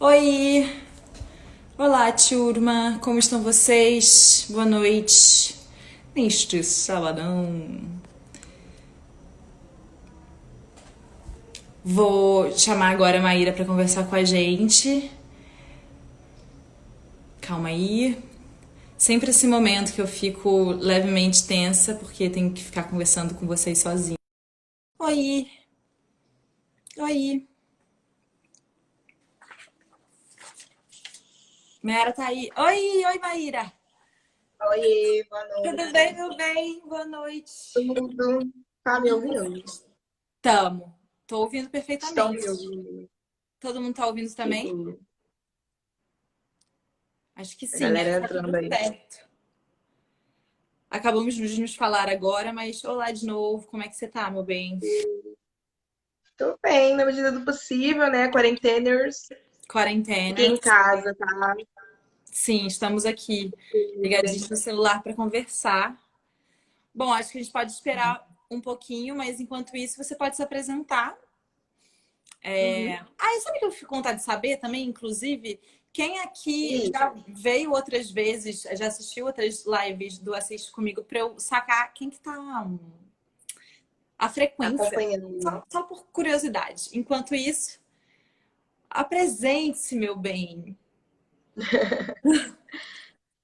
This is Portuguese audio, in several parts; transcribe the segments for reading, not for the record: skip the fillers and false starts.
Oi! Olá, turma! Como estão vocês? Boa noite! Neste sabadão. Vou chamar agora a Maíra para conversar com a gente. Calma aí. Sempre esse momento que eu fico levemente tensa, porque tenho que ficar conversando com vocês sozinha. Oi! Oi! Maíra tá aí. Oi, Maíra! Oi, boa Tudo bem, noite. meu bem? Boa noite. Tudo? Tá me ouvindo? Tamo. Tô ouvindo Estão perfeitamente. me ouvindo? Todo mundo tá ouvindo Que também? boa. Acho que A sim, galera acho que tá tudo entrando aí. certo. Acabamos de nos falar agora, mas olá de novo, como é que você tá, meu bem? Tô bem, na medida do possível, né? Quarenteners. Fiquei Quarentena. em casa, tá? Sim, estamos aqui ligadinhos no celular para conversar. Bom, acho que a gente pode esperar um pouquinho, mas enquanto isso você pode se apresentar. Uhum. Ah, e sabe o que eu fico com vontade de saber também, inclusive? Quem aqui E já veio outras vezes, já assistiu outras lives do Assiste Comigo para eu sacar quem que tá a frequência, acompanhando. só por curiosidade. Enquanto isso, apresente-se, meu bem.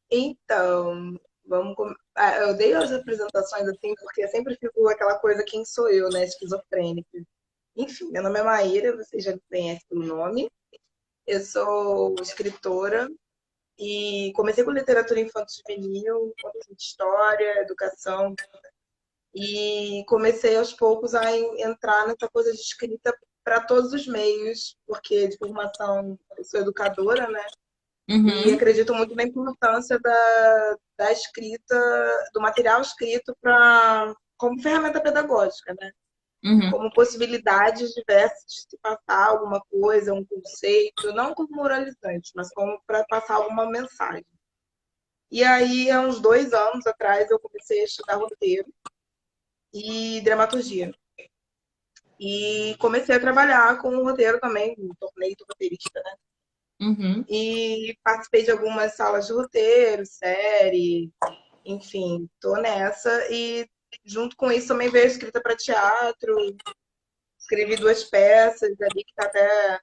Então, eu dei as apresentações assim, porque eu sempre fico aquela coisa, quem sou eu, né? Esquizofrênica. Enfim, meu nome é Maíra, vocês já me conhecem pelo nome. Eu sou escritora. E comecei com literatura infanto-juvenil, um pouquinho de história, educação, e comecei aos poucos a entrar nessa coisa de escrita para todos os meios, porque de formação eu sou educadora, né? E Uhum, acredito muito na importância da escrita, do material escrito como ferramenta pedagógica, né? uhum, Como possibilidades diversas de se passar alguma coisa, um conceito, não como moralizante, mas como para passar alguma mensagem. E aí, há uns 2 anos atrás, eu comecei a estudar roteiro e dramaturgia. E comecei a trabalhar com o roteiro também, me tornei roteirista, né? uhum. E participei de algumas salas de roteiro, série, enfim, tô nessa. E junto com isso também veio a escrita para teatro, escrevi 2 peças ali, que tá até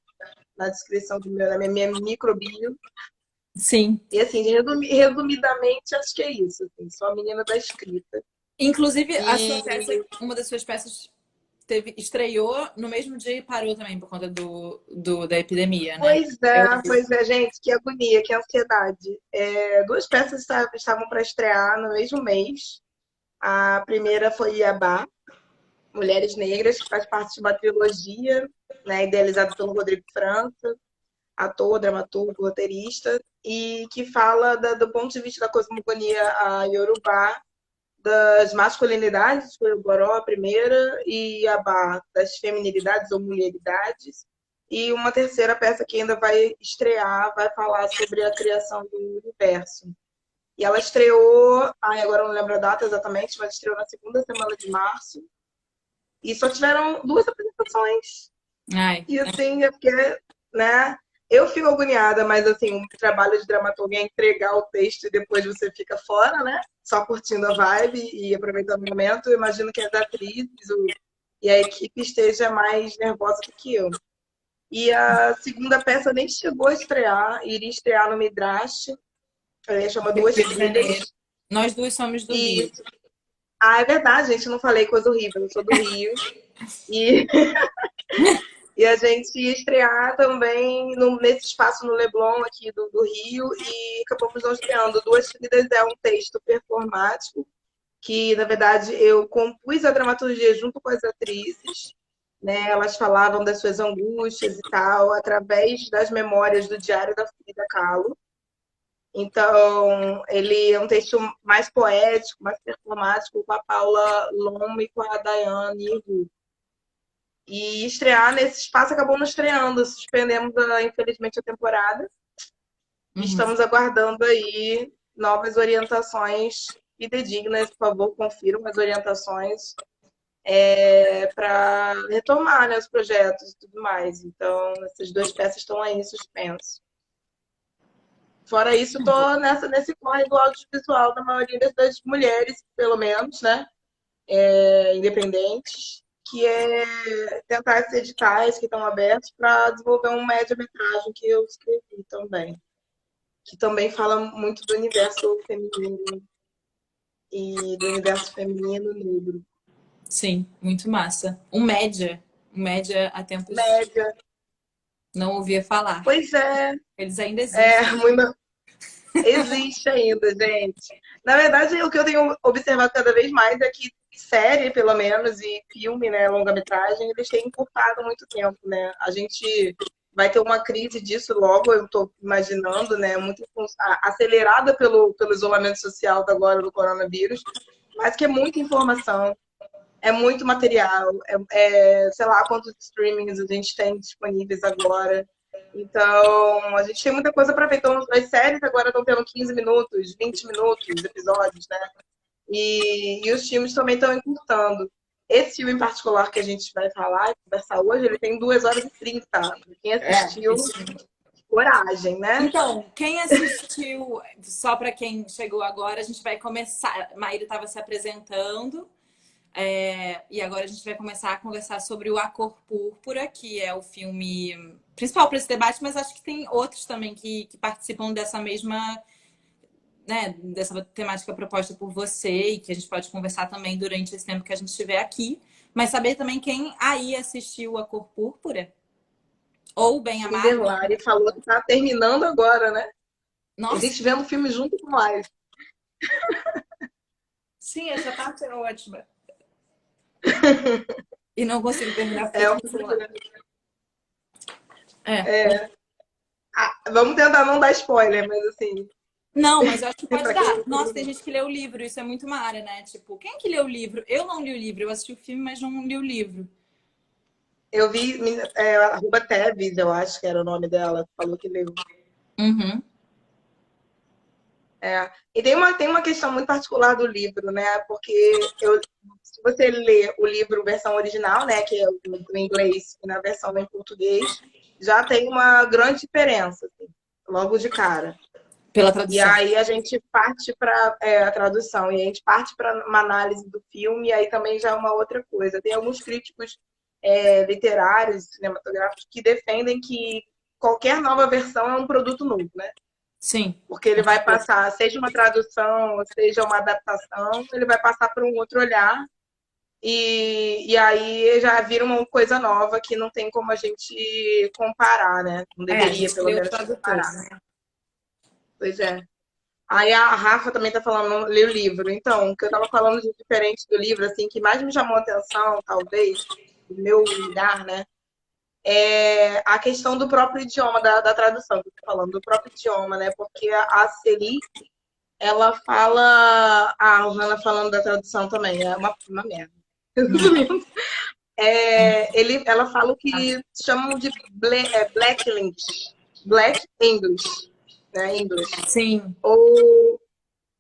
na descrição da minha microbio. Sim. E assim, resumidamente, acho que é isso. Assim, sou a menina da escrita. Inclusive, a sua E peça, uma das suas peças estreou no mesmo dia e parou também por conta da epidemia, né? Eu ouvi. Pois é, gente, que agonia, que ansiedade. 2 peças estavam para estrear no mesmo mês. A primeira foi Iabá, Mulheres Negras, que faz parte de uma trilogia, né, idealizada pelo Rodrigo França, ator, dramaturgo, roteirista, e que fala do ponto de vista da cosmogonia a Yorubá, das masculinidades, foi o Boró a primeira, e a Bá das feminilidades ou mulheridades. E uma terceira peça que ainda vai estrear, vai falar sobre a criação do universo. E ela estreou, agora eu não lembro a data exatamente, mas estreou na segunda semana de março. E só tiveram 2 apresentações. Ai. E assim, é porque, né? Eu fico agoniada, mas assim, o trabalho de dramaturgia é entregar o texto e depois você fica fora, né? Só curtindo a vibe e aproveitando o momento. Eu imagino que as atrizes e a equipe esteja mais nervosa do que eu. E a segunda peça nem chegou a estrear, iria estrear no Midrash, chama Duas Rio de Janeiro. Filhas. Nós duas somos do Rio. E, é verdade, gente, não falei coisa horrível, eu sou do Rio. E E a gente ia estrear também nesse espaço no Leblon aqui do Rio e acabamos não estreando. Duas Vidas é um texto performático que, na verdade, eu compus a dramaturgia junto com as atrizes. Né? Elas falavam das suas angústias e tal, através das memórias do Diário da Frida Kahlo. Então, ele é um texto mais poético, mais performático, com a Paula Lom e com a Daiane Hu. E estrear nesse espaço acabou não estreando. Suspendemos, infelizmente, a temporada. E Uhum. estamos aguardando aí novas orientações fidedignas. Por favor, confiram as orientações. para retomar, né, os projetos e tudo mais. Então, essas duas peças estão aí em suspenso. Fora isso, estou nesse corre do audiovisual da maioria das mulheres, pelo menos, né, independentes, que é tentar esses editais que estão abertos para desenvolver um média-metragem que eu escrevi também, que também fala muito do universo feminino e do universo feminino negro. Sim, muito massa. Um média há tempos Média. não ouvia falar. Pois é, Eles ainda existem. muito, existe ainda, gente. Na verdade, o que eu tenho observado cada vez mais é que série, pelo menos, e filme, né, longa-metragem, eles têm encurtado muito tempo, né? A gente vai ter uma crise disso logo, eu estou imaginando, né? Muito acelerada pelo isolamento social da agora do coronavírus, mas que é muita informação, é muito material, sei lá quantos streamings a gente tem disponíveis agora. Então, a gente tem muita coisa para ver. Então, as séries agora estão tendo 15 minutos, 20 minutos, episódios, né? E os filmes também estão encurtando. Esse filme em particular que a gente vai falar, conversar hoje, ele tem 2 horas e 30. Quem assistiu, coragem, né? Então, quem assistiu, só para quem chegou agora, a gente vai começar. Maíra estava se apresentando, e agora a gente vai começar a conversar sobre o A Cor Púrpura, que é o filme principal para esse debate, mas acho que tem outros também que participam dessa mesma, né, dessa temática proposta por você e que a gente pode conversar também durante esse tempo que a gente estiver aqui. Mas saber também quem aí assistiu A Cor Púrpura ou Bem Amado. Cinderlari falou que tá terminando agora, né? A Nossa, gente vendo o filme junto com live. sim, essa parte é ótima. E não consigo terminar porque É, eu tô no celular. É. vamos tentar não dar spoiler, mas assim, Não, mas eu acho que pode pra quem dar. não Nossa, tem terminou. gente que lê o livro, isso é muito mara, né? Tipo, quem é que lê o livro? Eu não li o livro, eu assisti o filme, mas não li o livro. Eu vi arroba Teves, eu acho que era o nome dela, falou que leu. Uhum. E tem uma questão muito particular do livro, né? Porque se você lê o livro versão original, né, que é o do inglês, e na versão em português, já tem uma grande diferença, assim, logo de cara. Pela E tradução. aí a gente parte para a tradução, e a gente parte para uma análise do filme, e aí também já é uma outra coisa. Tem alguns críticos literários, cinematográficos, que defendem que qualquer nova versão é um produto novo, né? Sim. Porque ele vai passar, seja uma tradução, seja uma adaptação, ele vai passar por um outro olhar, e aí já vira uma coisa nova que não tem como a gente comparar, né? Não A deveria, gente pelo lê o menos, tradutor, comparar. né? Pois é. Aí a Rafa também tá falando, lê o livro. Então, o que eu tava falando de diferente do livro, assim, que mais me chamou a atenção, talvez, do meu lugar, né? É a questão do próprio idioma, da tradução que eu tô falando, do próprio idioma, né? Porque a Celi, ela fala. A Hannah falando da tradução também, é uma merda. Resumindo, ela fala o que chamam de Black English. Black English, né? English. Sim. Ou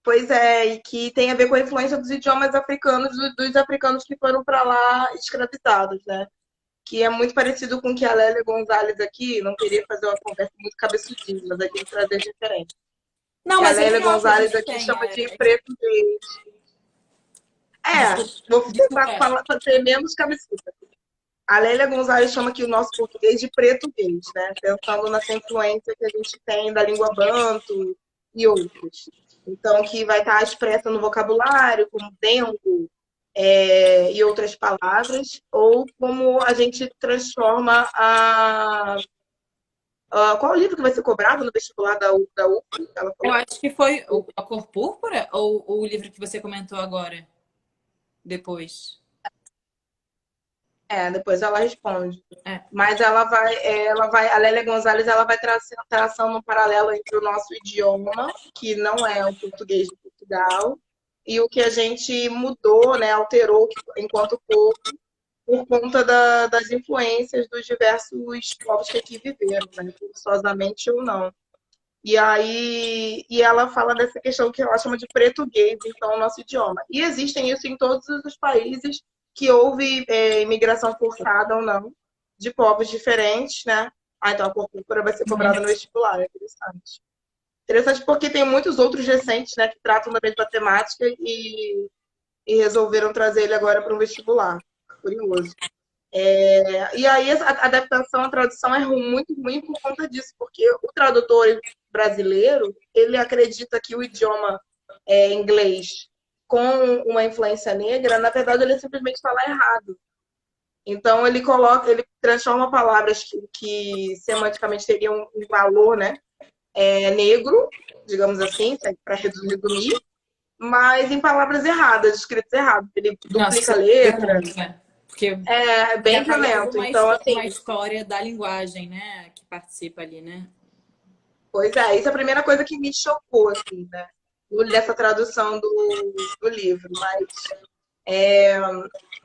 Pois é, e que tem a ver com a influência dos idiomas africanos, dos africanos que foram para lá escravizados, né? Que é muito parecido com o que a Lélia Gonzalez aqui, não queria fazer uma conversa muito cabeçudinha, mas aqui tem que trazer diferente. Não, Que a mas é Lélia legal que a Gonzalez gente aqui tenha. chama de preto gay. Desculpa, Vou desculpa. tentar falar, fazer menos cabeçuda. A Lélia Gonzalez chama aqui o nosso português de preto gay, né? Pensando nessa influência que a gente tem da língua banto e outros. Então, que vai estar expressa no vocabulário, como dengo, e outras palavras, ou como a gente transforma qual é o livro que vai ser cobrado no vestibular da UF? Ela Eu falou? acho que foi A Cor Púrpura ou o livro que você comentou agora? Depois. Depois ela responde. É. Mas a Lélia Gonzalez, ela vai traçando um paralelo entre o nosso idioma, que não é o português de Portugal, e o que a gente mudou, né, alterou enquanto povo, por conta das influências dos diversos povos que aqui viveram, né, forçosamente ou não. E ela fala dessa questão que ela chama de português, então, o nosso idioma. E existem isso em todos os países que houve imigração forçada ou não, de povos diferentes, né? Ah, então a cor púrpura vai ser cobrada no vestibular, é interessante. Interessante porque tem muitos outros recentes, né, que tratam da mesma temática e resolveram trazer ele agora para um vestibular. Curioso. E aí a adaptação, a tradução é muito ruim por conta disso, porque o tradutor brasileiro, ele acredita que o idioma inglês com uma influência negra, na verdade ele simplesmente fala errado. Então ele transforma palavras que semanticamente teriam um valor, né, negro, digamos assim, para resumir, mas em palavras erradas, escritas erradas. Ele duplica a Nossa, letra, violento, né? Porque é e bem apaga violento. Então, assim, uma história da linguagem, né? Que participa ali, né? pois é, isso é a primeira coisa que me chocou, assim, né? Dessa tradução do livro. Mas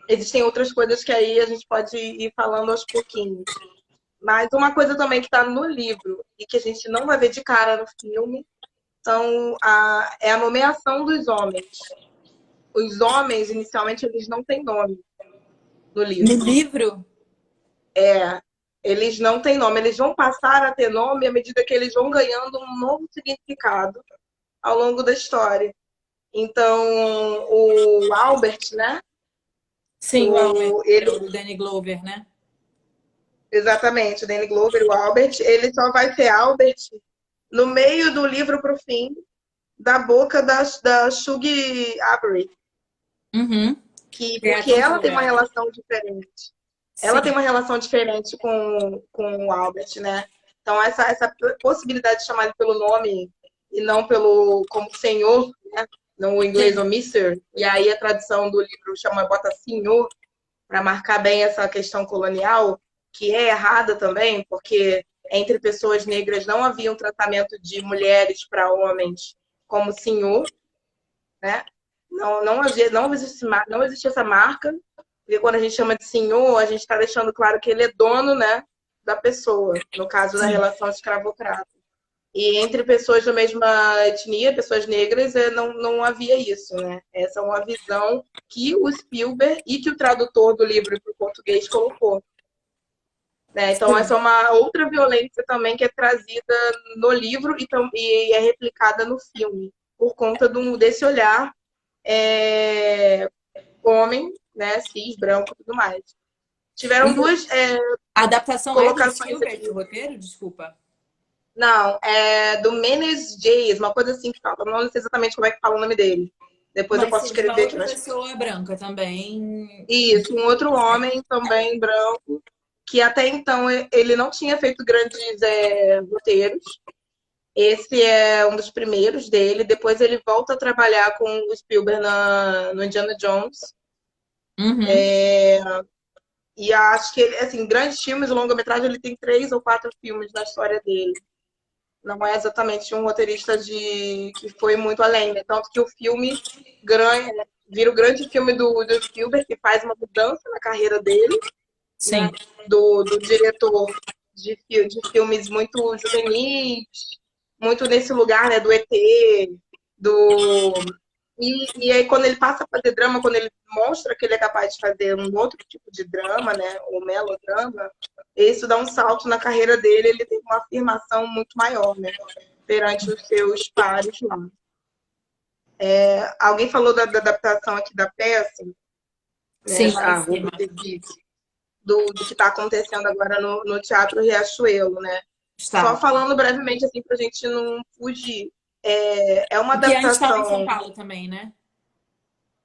existem outras coisas que aí a gente pode ir falando aos pouquinhos. Mas uma coisa também que está no livro e que a gente não vai ver de cara no filme é a nomeação dos homens. Os homens, inicialmente, eles não têm nome no No livro. livro? Eles não têm nome. Eles vão passar a ter nome à medida que eles vão ganhando um novo significado ao longo da história. Então, o Albert, né? Sim, o Albert, é Ele, o Danny Glover, né? exatamente, o Danny Glover, o Albert, ele só vai ser Albert no meio do livro para o fim, da boca da Shug Avery, Uhum. É a porque ela tem uma cantora. relação diferente. Ela tem Sim, uma relação diferente com o Albert, né? Então, essa possibilidade de chamar ele pelo nome e não como senhor, né? No inglês, o sim. Mister, e aí a tradução do livro bota senhor, para marcar bem essa questão colonial, que é errada também, porque entre pessoas negras não havia um tratamento de mulheres para homens como senhor, né? Não existe essa marca, porque quando a gente chama de senhor, a gente está deixando claro que ele é dono, né, da pessoa, no caso da Sim. relação escravocrata. E entre pessoas da mesma etnia, pessoas negras, não havia isso, né? Essa é uma visão que o Spielberg e que o tradutor do livro para o português colocou. Né? Então, Sim. essa é uma outra violência também que é trazida no livro e é replicada no filme, por conta desse olhar é, homem, né, cis, branco e tudo mais. Tiveram duas A adaptação é do colocações Spielberg, aqui. o roteiro? Desculpa. Não, é do Menes Dias, uma coisa assim que fala. Não sei exatamente como é que fala o nome dele. Depois eu Mas posso sim, de uma escrever aqui. outra Mas... pessoa branca também. Isso, um outro homem também branco, que até então ele não tinha feito grandes roteiros. Esse é um dos primeiros dele. Depois ele volta a trabalhar com o Spielberg no Indiana Jones. Uhum. E acho que ele, assim, grandes filmes, o longa-metragem, ele tem 3 ou 4 filmes na história dele. Não é exatamente um roteirista que foi muito além, né? Tanto que o filme vira o grande filme do Spielberg, que faz uma mudança na carreira dele, né? Sim. Do diretor de filmes muito juvenis, muito nesse lugar, né? Do ET, do e aí, quando ele passa a fazer drama, quando ele mostra que ele é capaz de fazer um outro tipo de drama, né, o melodrama, isso dá um salto na carreira dele, ele tem uma afirmação muito maior, né, perante os seus pares lá. Alguém falou da adaptação aqui da peça, né, Sim, lá em a cima. Ruby Davis, do que está acontecendo agora no Teatro Riachuelo, né? Só Está. falando brevemente, assim, para a gente não fugir. É uma Que antes estava em São adaptação. Paulo também, né?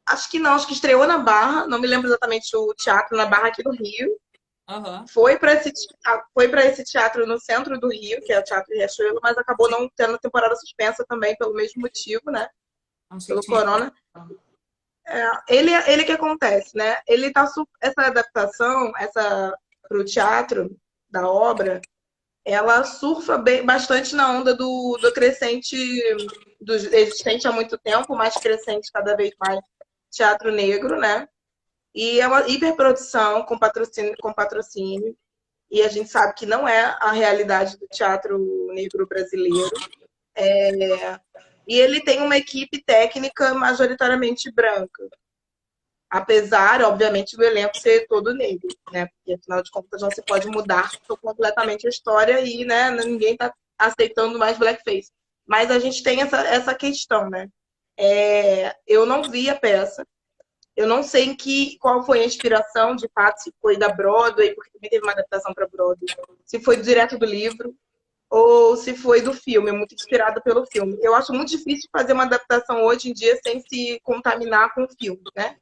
Acho que não, acho que estreou na Barra, não me lembro exatamente o teatro na Barra aqui no Rio. Aham. Foi para esse teatro no centro do Rio, que é o Teatro Riachuelo, mas acabou não tendo temporada suspensa também pelo mesmo motivo, né? Achei que Pelo tinha. corona. Ele que acontece, né? Essa adaptação, essa para o teatro da obra, ela surfa bastante na onda do crescente, do existente há muito tempo, mais crescente cada vez mais teatro negro, né? E é uma hiperprodução com patrocínio. E a gente sabe que não é a realidade do teatro negro brasileiro. E ele tem uma equipe técnica majoritariamente branca. Apesar, obviamente, do elenco ser todo negro, né? Porque, afinal de contas, não se pode mudar completamente a história e, né, ninguém está aceitando mais blackface. Mas a gente tem essa questão, né? Eu não vi a peça, eu não sei qual foi a inspiração, de fato, se foi da Broadway, porque também teve uma adaptação para Broadway, se foi direto do livro, ou se foi do filme, muito inspirada pelo filme. Eu acho muito difícil fazer uma adaptação hoje em dia sem se contaminar com o filme, né?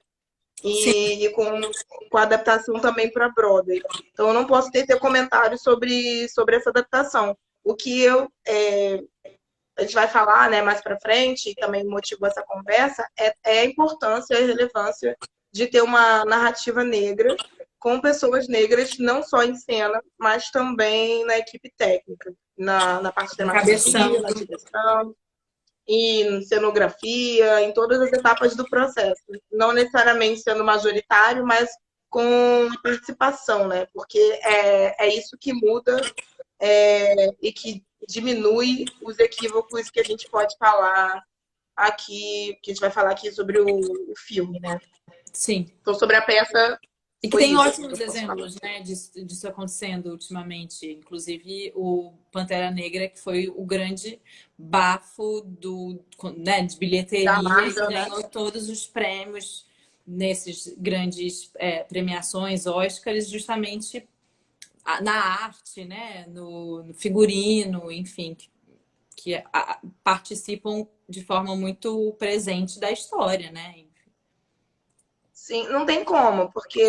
Sim. E com a adaptação também para Broadway. Então, eu não posso ter comentário sobre essa adaptação. O que a gente vai falar, né, mais para frente, e também motivou essa conversa, é a importância e a relevância de ter uma narrativa negra com pessoas negras, não só em cena, mas também na equipe técnica, na parte de dramaturgia, na direção, e em cenografia, em todas as etapas do processo. Não necessariamente sendo majoritário, mas com a participação, né? Porque é isso que muda e que diminui os equívocos que a gente pode falar aqui, que a gente vai falar aqui sobre o filme, né? Sim. Então, sobre a peça. E que tem ótimos exemplos, né, disso acontecendo ultimamente. Inclusive o Pantera Negra, que foi o grande bafo de bilheteria, Marvel, e ganhou todos os prêmios nesses grandes premiações, Oscars, justamente na arte, né, no figurino, enfim, que participam de forma muito presente da história, né? Sim, não tem como, porque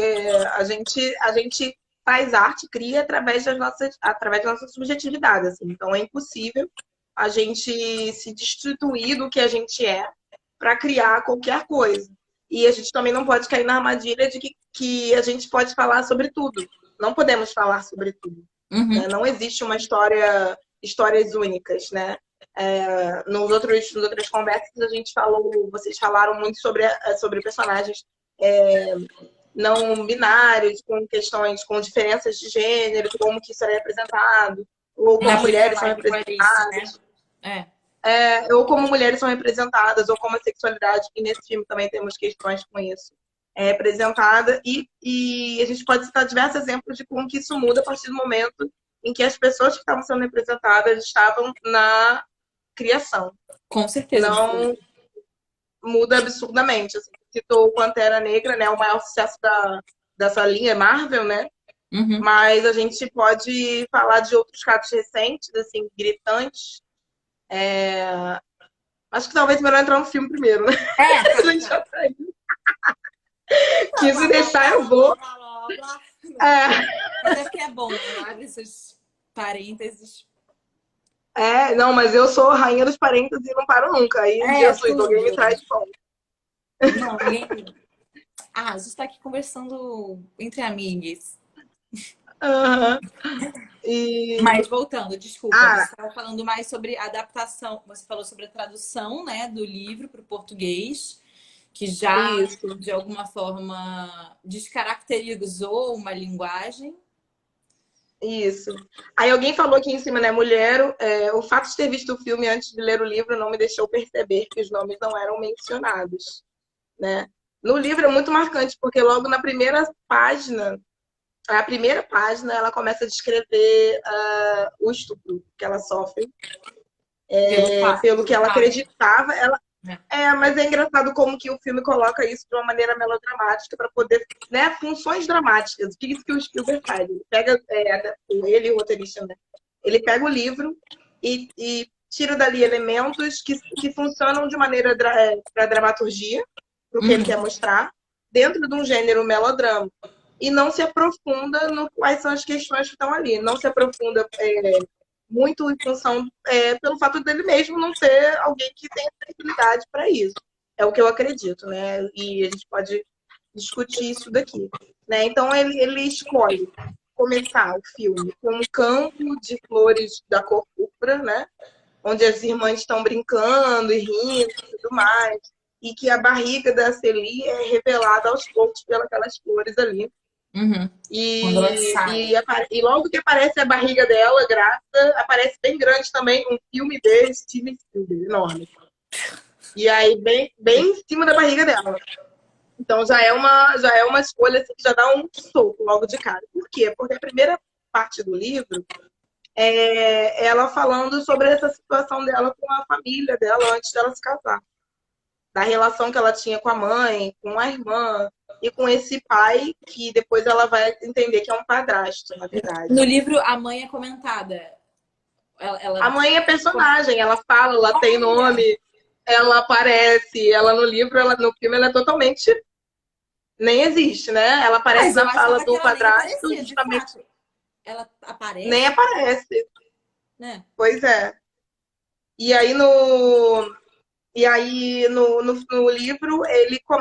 a gente faz arte, cria através das nossas subjetividades, assim. Então é impossível a gente se destituir do que a gente é para criar qualquer coisa. E a gente também não pode cair na armadilha de que a gente pode falar sobre tudo. Não podemos falar sobre tudo. Uhum. Né? Não existe uma histórias únicas, né? Nas outras conversas a gente vocês falaram muito sobre personagens não binários, com questões, com diferenças de gênero, como que isso é representado, ou como mulheres são representadas. Né? Ou como mulheres são representadas, ou como a sexualidade, e nesse filme também temos questões com isso, representada, e a gente pode citar diversos exemplos de como que isso muda a partir do momento em que as pessoas que estavam sendo representadas estavam na criação. Com certeza. Não muda absurdamente. Assim, citou o Pantera Negra, né, o maior sucesso dessa linha Marvel, né? Uhum. Mas a gente pode falar de outros casos recentes, assim, gritantes. Acho que talvez melhor entrar no filme primeiro, né? A gente já tá aí. Que se deixar, eu vou. Até que é bom, né? Abre esses parênteses. Não, mas eu sou rainha dos parênteses e não paro nunca. Aí, Jesus, alguém me traz de volta. Não, ninguém... a gente tá aqui conversando entre amigas. Mas voltando, desculpa, você estava falando mais sobre adaptação. Você falou sobre a tradução, né, do livro para o português, que já, de alguma forma, descaracterizou uma linguagem. Isso. Aí alguém falou aqui em cima, né, mulher, o fato de ter visto o filme antes de ler o livro não me deixou perceber que os nomes não eram mencionados, né? No livro é muito marcante, porque logo na primeira página, ela começa a descrever o estupro que ela sofre, pelo que ela acreditava. Mas é engraçado como que o filme coloca isso de uma maneira melodramática para poder, né, funções dramáticas. O que isso que o Spielberg faz? Ele pega, ele, o roteirista, né? Ele pega o livro e tira dali elementos que funcionam de maneira para dramaturgia, para o que ele quer mostrar, dentro de um gênero melodrama. E não se aprofunda no quais são as questões que estão ali. Não se aprofunda muito em função pelo fato dele mesmo não ser alguém que tem sensibilidade para isso. É o que eu acredito, né? E a gente pode discutir isso daqui. Né? Então, ele escolhe começar o filme com um campo de flores da cor púrpura, né? Onde as irmãs estão brincando e rindo e tudo mais. E que a barriga da Celie é revelada aos poucos pelas flores ali. Uhum. E logo que aparece a barriga dela, grávida, aparece bem grande também um filme de Steven Spielberg, enorme. E aí, bem em cima da barriga dela. Então já é uma escolha assim, que já dá um soco logo de cara. Por quê? Porque a primeira parte do livro é ela falando sobre essa situação dela com a família dela antes dela se casar. Da relação que ela tinha com a mãe, com a irmã e com esse pai que depois ela vai entender que é um padrasto, na No verdade. livro, a mãe é comentada. A Ela... mãe é personagem, ela fala, ela tem Olha! nome, ela aparece, ela no livro, ela no filme, ela é totalmente nem existe, né? Ela aparece Mas eu na fala achava que do ela nem padrasto, aparecia, de justamente fato. Ela nem aparece, aparece. né? Pois é. E aí no livro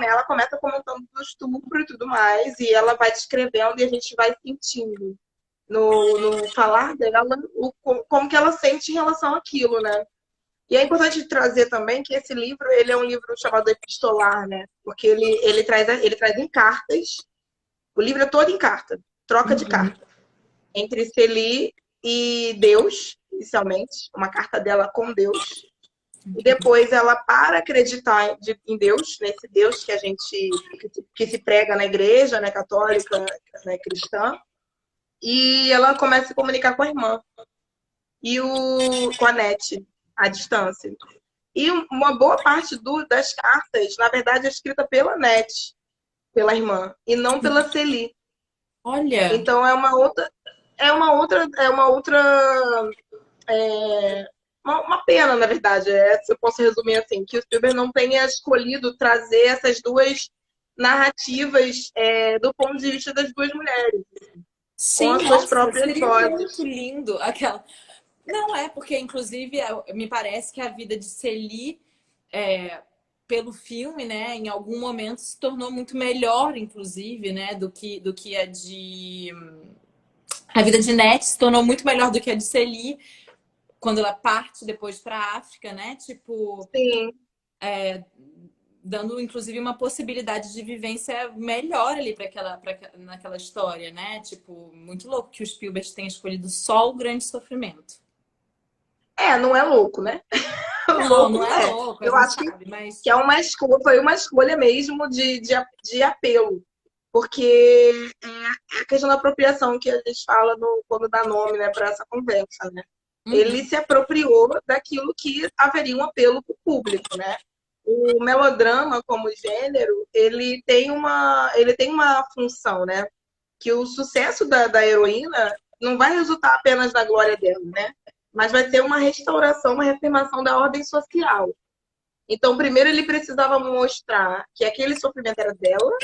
ela começa comentando do estupro e tudo mais, e ela vai descrevendo e a gente vai sentindo no falar dela como que ela sente em relação àquilo, né? E é importante trazer também que esse livro, ele é um livro chamado epistolar, né? Porque ele traz em cartas, o livro é todo em carta, troca de Uhum. carta, entre Celi e Deus, inicialmente, uma carta dela com Deus, e depois ela, para acreditar em Deus, nesse Deus que a gente que se prega na igreja, né, católica, né, cristã, e ela começa a se comunicar com a irmã com a NET, à distância. E uma boa parte das cartas, na verdade, é escrita pela NET, pela irmã, e não pela Celi. Olha, Então é uma pena, na verdade, se eu posso resumir assim, que o Spielberg não tenha escolhido trazer essas duas narrativas do ponto de vista das duas mulheres, com sim, as suas nossa, próprias seria muito vozes. lindo aquela. Não é, porque inclusive me parece que a vida de Celi, é, pelo filme, né, em algum momento se tornou muito melhor, inclusive, né, do que a de. A vida de Net se tornou muito melhor do que a de Celi quando ela parte depois para a África, né? Tipo, Sim, dando inclusive uma possibilidade de vivência melhor ali naquela história, né? Tipo, muito louco que o Spielberg tenha escolhido só o grande sofrimento. não é louco, né? Não, Louco não não é é. louco, a Eu gente acho que sabe, mas foi uma escolha mesmo de apelo, porque é a questão da apropriação que a gente fala quando dá nome, né, para essa conversa, né? Ele uhum. se apropriou daquilo que haveria um apelo para o público, né? O melodrama como gênero, ele tem uma função, né? Que o sucesso da heroína não vai resultar apenas na glória dela, né? Mas vai ser uma restauração, uma reafirmação da ordem social. Então, primeiro ele precisava mostrar que aquele sofrimento era dela,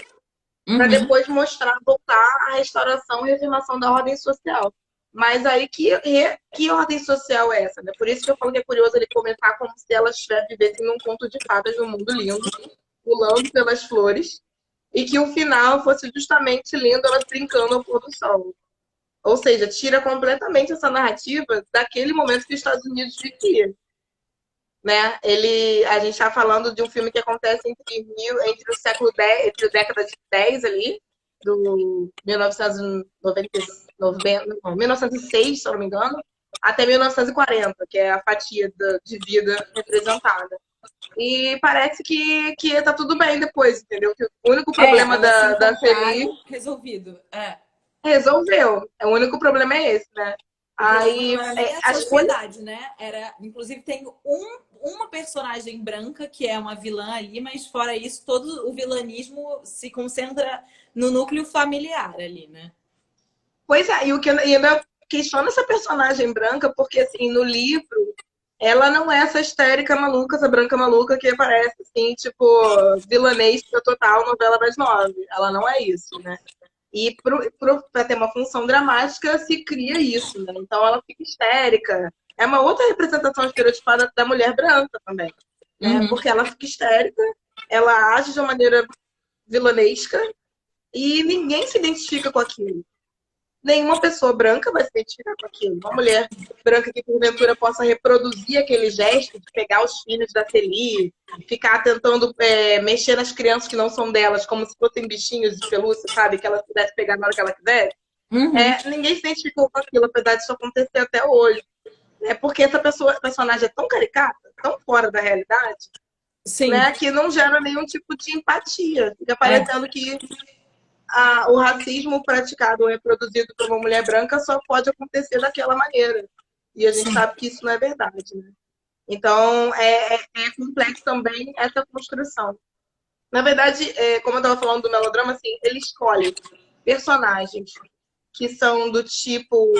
para Uhum. depois mostrar, voltar à restauração e reafirmação da ordem social. Mas aí, que ordem social é essa? Né? Por isso que eu falo que é curioso ele comentar como se elas vivessem num conto de fadas, num mundo lindo, pulando pelas flores, e que o final fosse justamente lindo, elas brincando ao pôr do sol. Ou seja, tira completamente essa narrativa daquele momento que os Estados Unidos vivia, né? A gente está falando de um filme que acontece entre o século X, entre a década de 10 ali, do 1990, não, 1906, se eu não me engano, até 1940, que é a fatia de vida representada. E parece que tá tudo bem depois, entendeu? Que o único problema Elas se da Celi encontraram, resolvido. resolveu. O único problema é esse, né? O problema não Aí era nem a a escolha. sociedade, né? Era, inclusive, tem uma personagem branca que é uma vilã ali, mas fora isso, todo o vilanismo se concentra no núcleo familiar ali, né? Pois é, e o que ainda questiona essa personagem branca, porque assim, no livro, ela não é essa histérica maluca, essa branca maluca que aparece assim, tipo, vilanesca total, novela das nove. Ela não é isso, né? E para ter uma função dramática, se cria isso, né? Então ela fica histérica. É uma outra representação estereotipada da mulher branca também, né? Uhum. Porque ela fica histérica, ela age de uma maneira vilanesca e ninguém se identifica com aquilo. Nenhuma pessoa branca vai se identificar com aquilo. Uma mulher branca que porventura possa reproduzir aquele gesto de pegar os filhos da Celi, ficar tentando mexer nas crianças que não são delas, como se fossem bichinhos de pelúcia, sabe? Que ela pudesse pegar na hora que ela quisesse. Uhum. Ninguém se identificou com aquilo, apesar disso acontecer até hoje. Porque essa personagem é tão caricata, tão fora da realidade, Sim, né, que não gera nenhum tipo de empatia. Fica é, parecendo que o racismo praticado ou reproduzido por uma mulher branca só pode acontecer daquela maneira. E a gente sim. sabe que isso não é verdade, né? Então, é complexo também essa construção. Na verdade, como eu estava falando do melodrama, assim, ele escolhe personagens que são do tipo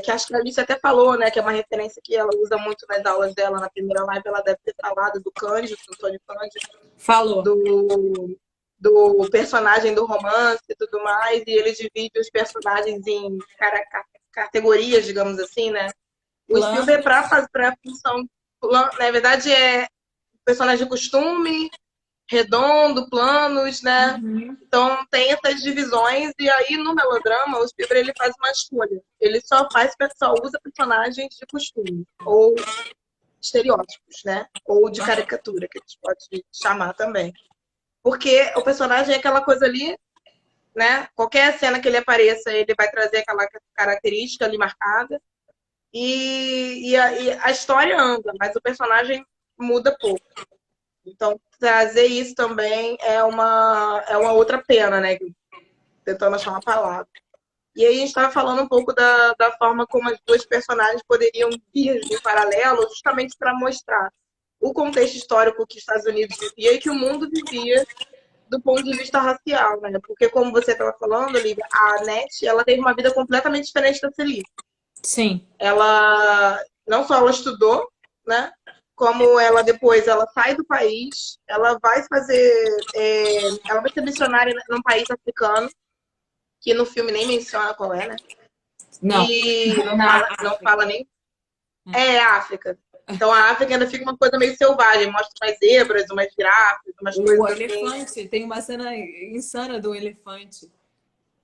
que acho que a Alice até falou, né? Que é uma referência que ela usa muito nas aulas dela. Na primeira live, ela deve ter falado do Cândido, do Antônio Cândido, Falou. do personagem do romance e tudo mais. E ele divide os personagens em categorias, digamos assim, né? O Spielberg, Planos. para a função, na verdade, é personagem de costume, redondo, planos, né? Uhum. Então tem essas divisões e aí no melodrama o Spielberg ele faz uma escolha. Ele só usa personagens de costume ou estereótipos, né? Ou de caricatura que a gente pode chamar também. Porque o personagem é aquela coisa ali, né? Qualquer cena que ele apareça, ele vai trazer aquela característica ali marcada. E a história anda, mas o personagem muda pouco. Então, trazer isso também é uma outra pena, né? Tentando achar uma palavra. E aí a gente estava falando um pouco da forma como as duas personagens poderiam vir em paralelo, justamente para mostrar o contexto histórico que os Estados Unidos vivia e que o mundo vivia do ponto de vista racial, né? Porque como você estava falando, Lívia, a Net, ela teve uma vida completamente diferente da Celine. Sim. Ela não só ela estudou, né? Como ela depois ela sai do país, ela vai fazer, ela vai ser missionária num país africano, que no filme nem menciona qual é, né? Não. E Na não África. fala nem. É África. Então a África ainda fica uma coisa meio selvagem, mostra umas zebras, umas girafas, umas O coisas assim. elefante, tem uma cena insana do elefante.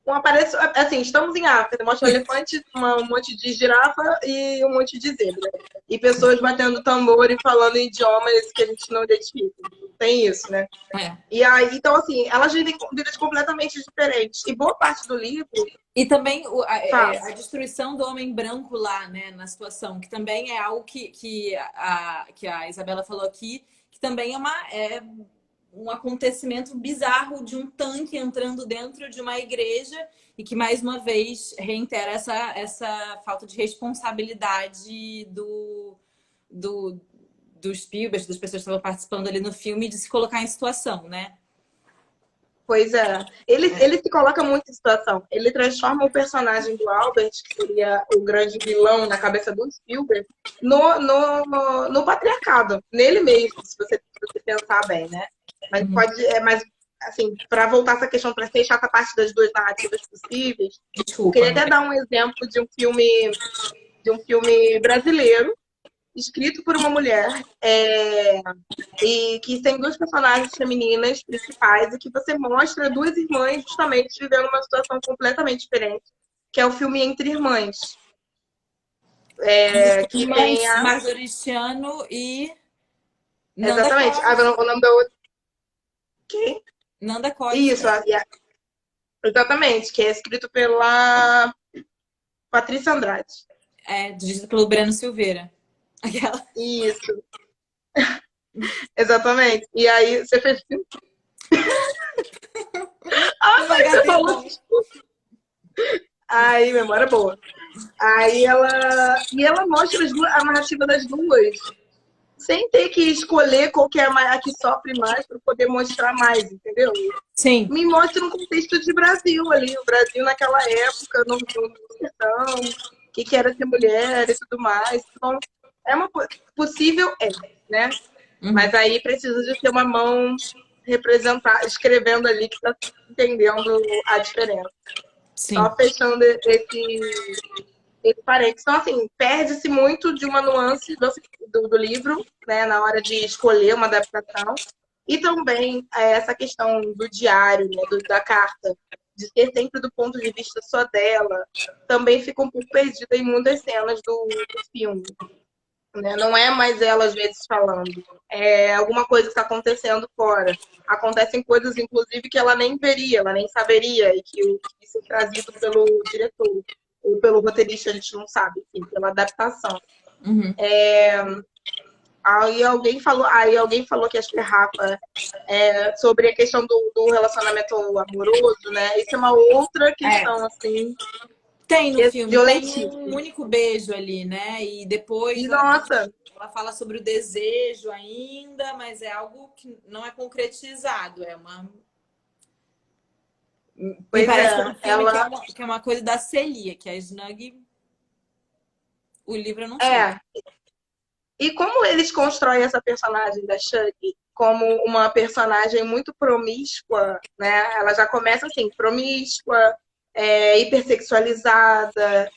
Aparece, assim, estamos em África, mostra um elefante, um monte de girafa e um monte de zebra. E pessoas batendo tambor e falando idiomas que a gente não identifica. Tem isso, né? É. E aí, então, assim, elas vivem vidas completamente diferentes. E boa parte do livro E também fala. a destruição do homem branco lá, né, na situação, que também é algo que a Isabela falou aqui, que também é um acontecimento bizarro de um tanque entrando dentro de uma igreja e que, mais uma vez, reitera essa falta de responsabilidade do, dos Spielberg, das pessoas que estavam participando ali no filme, de se colocar em situação, né? Pois é. Ele se coloca muito em situação. Ele transforma o personagem do Albert, que seria o grande vilão na cabeça do Spielberg, no patriarcado, nele mesmo, se você pensar bem, né? Mas Uhum. pode. Mas, assim, para voltar essa questão, para fechar essa parte das duas narrativas possíveis, eu Desculpa, queria amiga. até dar um exemplo de um filme brasileiro, escrito por uma mulher, e que tem duas personagens femininas principais e que você mostra duas irmãs justamente vivendo uma situação completamente diferente, que é o filme Entre Irmãs, que tem Irmãs a... Marjoristiano e Nanda Exatamente, Costa. o nome da outra... Quem? Nanda Isso, Costa. exatamente, que é escrito pela Patrícia Andrade. É, dirigido pelo Breno Silveira. Aquela. Isso, exatamente. E aí, você fez... Ah, Uma foi que você falou. gatidão. Aí, memória boa. Aí ela mostra a narrativa das duas sem ter que escolher qual que é a que sofre mais para poder mostrar mais, entendeu? Sim. Me mostra um contexto de Brasil ali, o Brasil naquela época, no sertão, o que era ser mulher e tudo mais. Então, é uma possível, né? Uhum. Mas aí precisa de ter uma mão representar, escrevendo ali que está entendendo a diferença. Sim. Só fechando esse parênteses. Então, assim, perde-se muito de uma nuance do livro, né, na hora de escolher uma adaptação. E também essa questão do diário, né, da carta, de ser sempre do ponto de vista só dela, também fica um pouco perdida em muitas cenas do filme. Né? Não é mais ela, às vezes, falando. É alguma coisa que está acontecendo fora. Acontecem coisas, inclusive, que ela nem veria, ela nem saberia, e que isso é trazido pelo diretor ou pelo roteirista, a gente não sabe, enfim, pela adaptação. Uhum. Aí alguém falou que acho que é Rafa, sobre a questão do relacionamento amoroso, né? Isso é uma outra É, questão, assim, tem no filme, tem um violentíssima. único beijo ali, né? E depois E, nossa, ela fala sobre o desejo ainda, mas é algo que não é concretizado. Me pois parece que é é, um filme ela... que é uma coisa da Celia, que a Snug, o livro eu não sei. É, e como eles constroem essa personagem da Shug como uma personagem muito promíscua, né? Ela já começa assim, promíscua, hipersexualizada,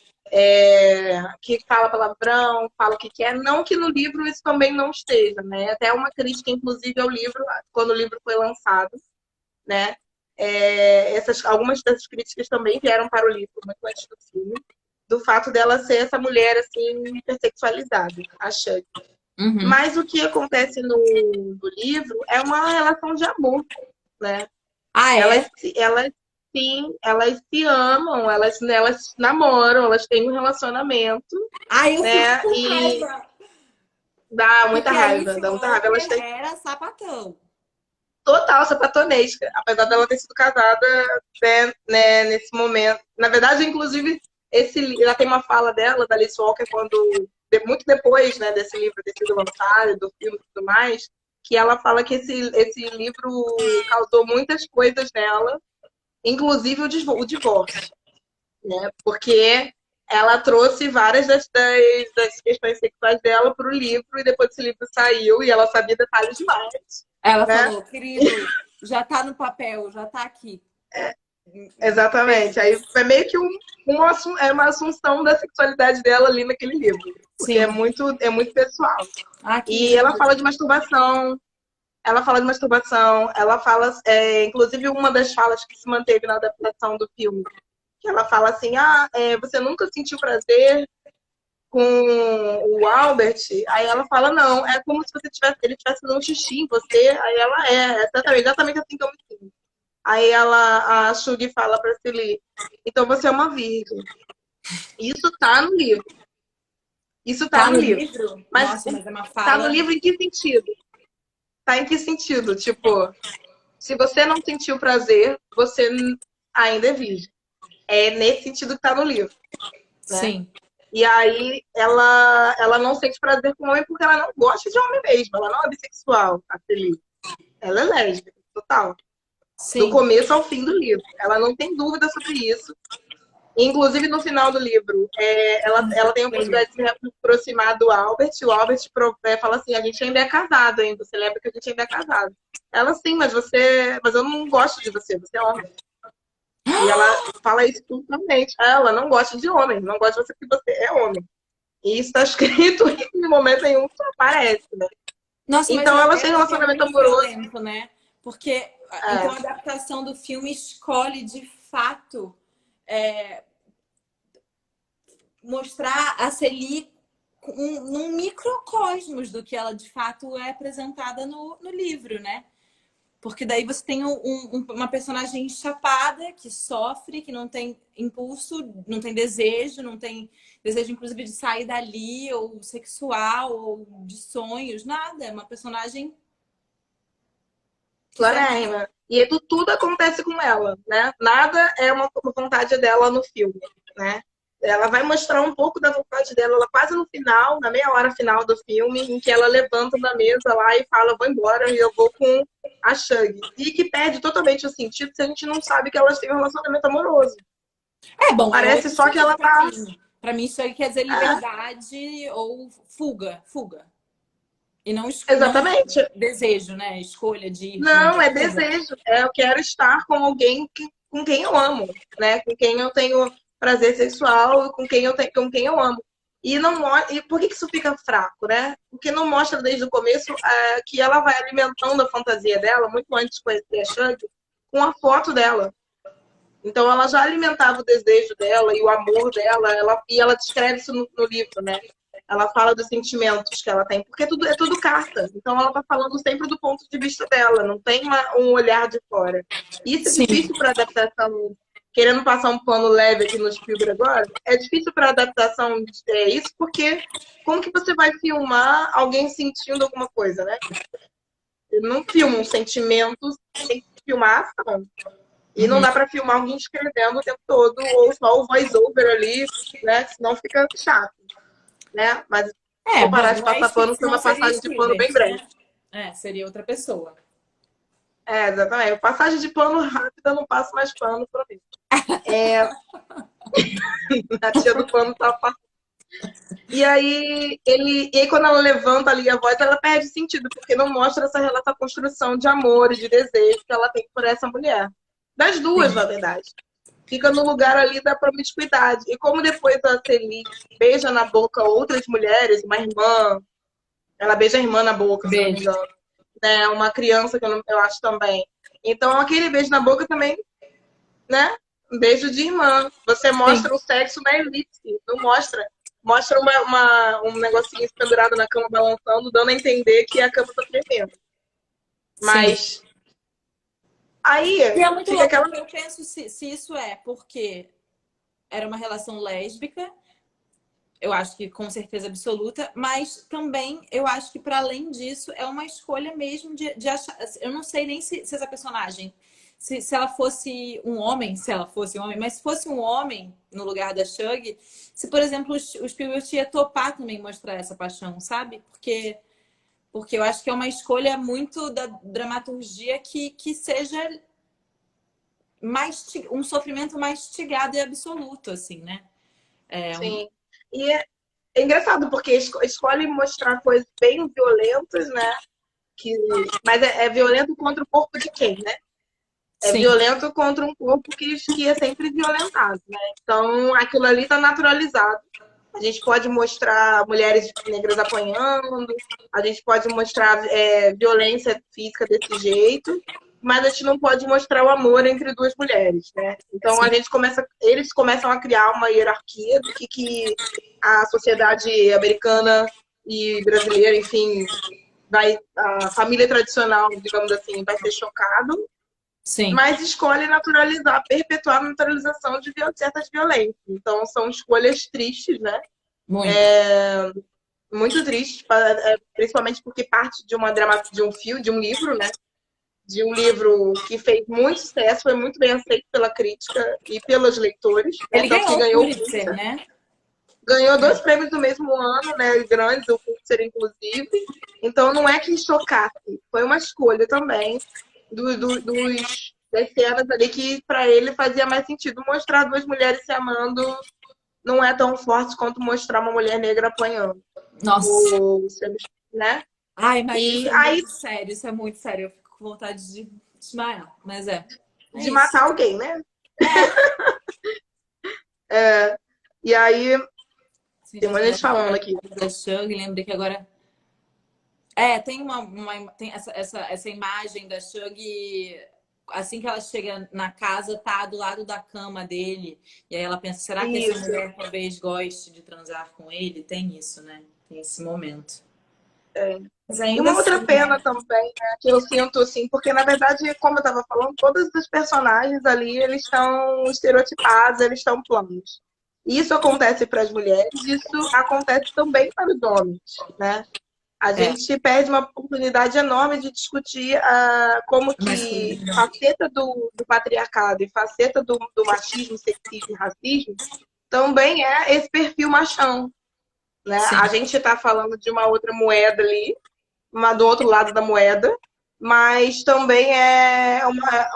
que fala palavrão, fala o que quer. Não que no livro isso também não esteja, né? Até uma crítica, inclusive, ao livro, quando o livro foi lançado, né? Algumas dessas críticas também vieram para o livro, muito antes do filme, do fato dela ser essa mulher assim hipersexualizada, a Shug. Uhum. Mas o que acontece no livro é uma relação de amor, né? Ah, é? Elas se amam, elas namoram, elas têm um relacionamento, Ai, eu fico né? com E raiva. dá muita Porque a Liv raiva, dá muita raiva. Elas Walker têm era sapatão. total sapatonesca, apesar dela ter sido casada, né, nesse momento. Na verdade, inclusive, ela tem uma fala dela, da Alice Walker, muito depois, né, desse livro ter sido lançado, do filme e tudo mais, que ela fala que esse livro causou muitas coisas nela, inclusive o divórcio, né? Porque ela trouxe várias das questões sexuais dela para o livro, e depois esse livro saiu e ela sabia detalhes demais, Ela né? falou, querido, já tá no papel, já tá aqui. Exatamente. Beijo. Aí é meio que uma assunção da sexualidade dela ali naquele livro, porque Sim. é muito pessoal. Ah, que E ela lindo. fala de masturbação, ela fala, inclusive uma das falas que se manteve na adaptação do filme, que ela fala assim, você nunca sentiu prazer com o Albert? Aí ela fala, não, é como se ele tivesse dando um xixi em você. Aí ela exatamente assim que eu me sinto. Aí a Shug fala pra Celie, então você é uma virgem. Isso tá no livro. Isso tá Tá no no livro. livro? Mas Nossa, mas é uma tá no fala. livro em que sentido? Tá em que sentido? Tipo, se você não sentiu prazer, você ainda é virgem. É nesse sentido que tá no livro, né? Sim, E aí ela não sente prazer com homem porque ela não gosta de homem mesmo. Ela não é bissexual, a Celie. Ela é lésbica, total. Do sim. começo ao fim do livro. Ela não tem dúvida sobre isso. Inclusive, no final do livro, ela tem a oportunidade de se aproximar do Albert. O Albert fala assim, a gente ainda é casado, hein? Você lembra que a gente ainda é casado. Ela, sim, mas eu não gosto de você, você é homem. E ela fala isso publicamente. Ela não gosta de homem, não gosta de você porque você é homem. E isso está escrito e em momento nenhum isso aparece, né? Nossa, mas Então, elas têm um é relacionamento muito amoroso. violento, né? Porque então É, a adaptação do filme escolhe de fato é, mostrar a Celie num microcosmos do que ela de fato é apresentada no livro, né? Porque daí você tem uma personagem chapada que sofre, que não tem impulso, não tem desejo, não tem desejo, inclusive, de sair dali, ou sexual, ou de sonhos, nada. É uma personagem que segue. Florérrima. E tudo acontece com ela, né? Nada é uma vontade dela no filme, né? Ela vai mostrar um pouco da vontade dela ela quase no final, na meia hora final do filme, em que ela levanta da mesa lá e fala, vou embora e eu vou com a Shug. E que perde totalmente o sentido se a gente não sabe que elas têm um relacionamento amoroso. É, bom, é Parece outro só que sentido ela pra tá... mim. Pra mim, isso aí quer dizer liberdade ou fuga, fuga. E não Exatamente. desejo, né? Escolha de ir junto. Não, é Fuga. desejo. Eu quero estar com alguém com quem eu amo, né? Com quem eu tenho prazer sexual, com quem eu amo. E não e por que isso fica fraco, né? Porque não mostra desde o começo que ela vai alimentando a fantasia dela, muito antes de conhecer a Shug, com a foto dela. Então ela já alimentava o desejo dela e o amor dela, e ela descreve isso no livro, né? Ela fala dos sentimentos que ela tem, porque é tudo carta. Então ela está falando sempre do ponto de vista dela, não tem um olhar de fora. Isso é Sim. difícil para adaptação querendo passar um pano leve aqui no Spielberg agora, é difícil para adaptação isso, porque como que você vai filmar alguém sentindo alguma coisa, né? Ele não filma um sentimento, tem que filmar a ação. E não dá para filmar alguém escrevendo o tempo todo, ou só o voice-over ali, né? Senão fica chato, né? Mas vou parar de passar pano, foi uma passagem de pano bem breve. Né? Seria outra pessoa. Exatamente. Passagem de pano rápida, não passo mais pano pra mim. A tia do pano tá passando. E aí, quando ela levanta ali a voz, ela perde sentido, porque não mostra essa construção de amor e de desejo que ela tem por essa mulher. Das duas, na verdade. Fica no lugar ali da promiscuidade. E como depois a Celie beija na boca outras mulheres, uma irmã, ela beija a irmã na boca, se não me engano. Né? Uma criança que eu acho também. Então, aquele beijo na boca também, né? Um beijo de irmã. Você mostra o sexo na elipse, não mostra. Mostra um negocinho pendurado na cama balançando, dando a entender que a cama tá tremendo. Mas aí e é muito louco, aquela... eu penso se isso é porque era uma relação lésbica, eu acho que com certeza absoluta, mas também eu acho que para além disso é uma escolha mesmo de achar. Eu não sei nem se essa personagem, se ela fosse um homem, mas se fosse um homem no lugar da Shug, se, por exemplo, o Spielberg ia topar também mostrar essa paixão, sabe? Porque eu acho que é uma escolha muito da dramaturgia que seja um sofrimento mastigado e absoluto, assim, né? Sim. E é engraçado, porque escolhe mostrar coisas bem violentas, né? Mas é violento contra o corpo de quem, né? É violento contra um corpo que é sempre violentado, né? Então, aquilo ali tá naturalizado. A gente pode mostrar mulheres negras apanhando, a gente pode mostrar violência física desse jeito, mas a gente não pode mostrar o amor entre duas mulheres, né? Então eles começam a criar uma hierarquia do que a sociedade americana e brasileira, enfim, a família tradicional, digamos assim, vai ser chocado. Sim. Mas escolhe perpetuar a naturalização de certas violências. Então, são escolhas tristes, né? Muito tristes, principalmente porque parte de um livro, né? De um livro que fez muito sucesso, foi muito bem aceito pela crítica e pelos leitores. Ele ganhou o Pulitzer, né? Ganhou 2 prêmios no mesmo ano, né? Grandes, o Pulitzer, inclusive. Então, não é que chocasse. Foi uma escolha também das cenas ali que para ele fazia mais sentido. Mostrar 2 mulheres se amando não é tão forte quanto mostrar uma mulher negra apanhando. Nossa. Né? Ai, mas isso é muito sério. Eu fico com vontade de desmaiar, mas de matar alguém, né? E aí, tem uma gente falando aqui. Da Shug, lembrei que agora... tem tem essa imagem da Shug, assim que ela chega na casa, tá do lado da cama dele. E aí ela pensa, será que essa mulher talvez goste de transar com ele? Tem isso, né? Tem esse momento. E uma outra pena também, né, que eu sinto, assim, porque na verdade, como eu tava falando, todos os personagens ali, eles estão estereotipados, eles estão planos. Isso acontece para as mulheres, isso acontece também para os homens, né? A gente perde uma oportunidade enorme de discutir como que faceta do patriarcado e faceta do machismo, sexismo e racismo também é esse perfil machão. Né? A gente está falando de uma outra moeda ali, do outro lado da moeda, mas também é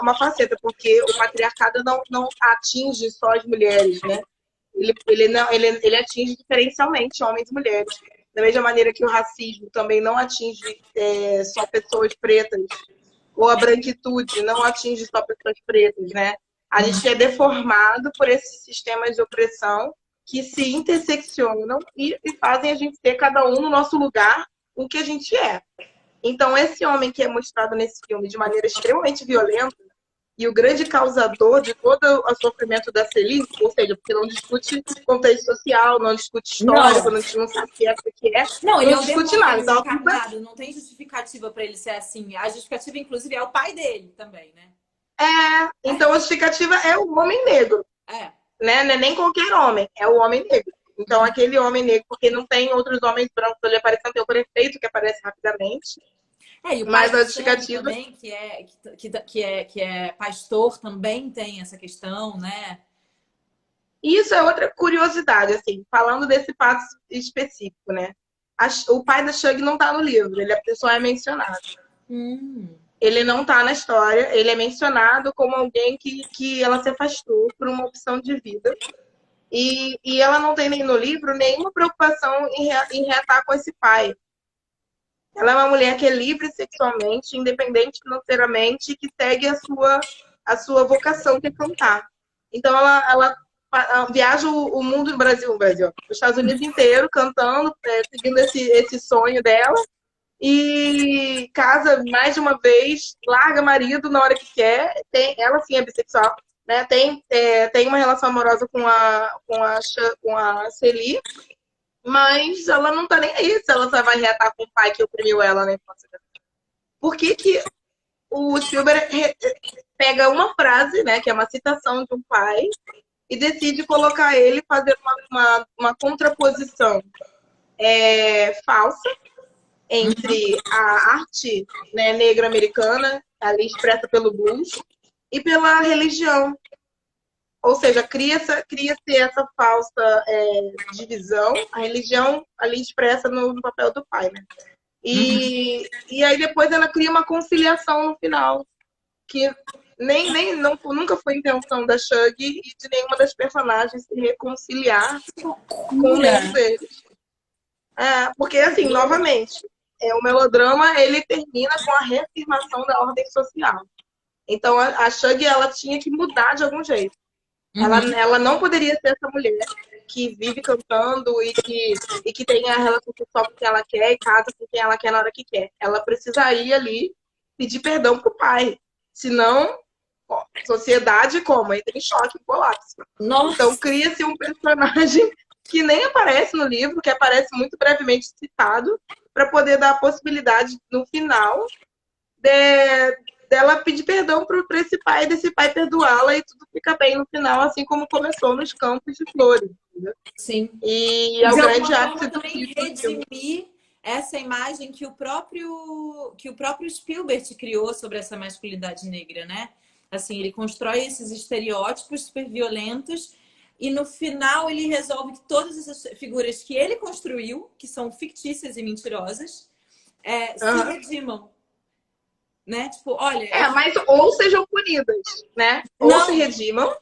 uma faceta, porque o patriarcado não atinge só as mulheres, né? Ele atinge diferencialmente homens e mulheres. Da mesma maneira que o racismo também não atinge só pessoas pretas, ou a branquitude não atinge só pessoas pretas, né? A gente é deformado por esses sistemas de opressão que se interseccionam e fazem a gente ter cada um no nosso lugar o que a gente é. Então, esse homem que é mostrado nesse filme de maneira extremamente violenta e o grande causador de todo o sofrimento da Celie, ou seja, porque não discute contexto social, não discute histórico, não sabe o que é, não discute nada. Então, não tem justificativa para ele ser assim. A justificativa, inclusive, é o pai dele também, né? Então a justificativa é o homem negro, É. né? Não é nem qualquer homem, é o homem negro. Então aquele homem negro, porque não tem outros homens brancos ali aparecendo, tem o prefeito que aparece rapidamente, E o pai mas a do Shug justificativa. também, que é pastor, também tem essa questão, né? E isso é outra curiosidade, assim, falando desse fato específico, né? O pai da Shug não tá no livro, ele só é mencionado. Hum. Ele não tá na história, ele é mencionado como alguém que ela se afastou por uma opção de vida. E ela não tem nem no livro nenhuma preocupação em reatar com esse pai. Ela é uma mulher que é livre sexualmente, independente financeiramente, que segue a sua vocação, que é cantar. Então ela viaja o mundo do Brasil, os Estados Unidos inteiro, cantando, seguindo esse sonho dela. E casa mais de uma vez, larga marido na hora que quer. Ela sim é bissexual, né? Tem uma relação amorosa com a Celie, mas ela não tá nem aí se ela só vai reatar com o pai que oprimiu ela na infância. Por que que o Spielberg pega uma frase, né, que é uma citação de um pai, e decide colocar ele fazer uma contraposição falsa entre a arte, né, negra americana, ali expressa pelo blues, e pela religião. Ou seja, cria-se essa falsa divisão, a religião ali expressa no papel do pai, né? E aí depois ela cria uma conciliação no final, que nunca foi intenção da Shug e de nenhuma das personagens se reconciliar com nenhum deles. Porque, assim, novamente, o melodrama ele termina com a reafirmação da ordem social. Então a Shug ela tinha que mudar de algum jeito. Ela não poderia ser essa mulher que vive cantando e que tem a relação sexual com quem ela quer e casa com quem ela quer na hora que quer. Ela precisa ir ali pedir perdão pro pai. Senão, sociedade como? Entra em choque, em colapso. Nossa. Então cria-se um personagem que nem aparece no livro, que aparece muito brevemente citado, para poder dar a possibilidade, no final, dela pedir perdão para esse pai, desse pai perdoá-la e tudo fica bem no final, assim como começou nos Campos de Flores. Entendeu? Sim. E é o grande ápice do também filme. redimir essa imagem que o próprio Spielberg criou sobre essa masculinidade negra, né? Assim, ele constrói esses estereótipos super violentos e no final ele resolve que todas essas figuras que ele construiu, que são fictícias e mentirosas, se redimam. Né? Tipo, olha... mas ou sejam punidas, né? Ou se redimam,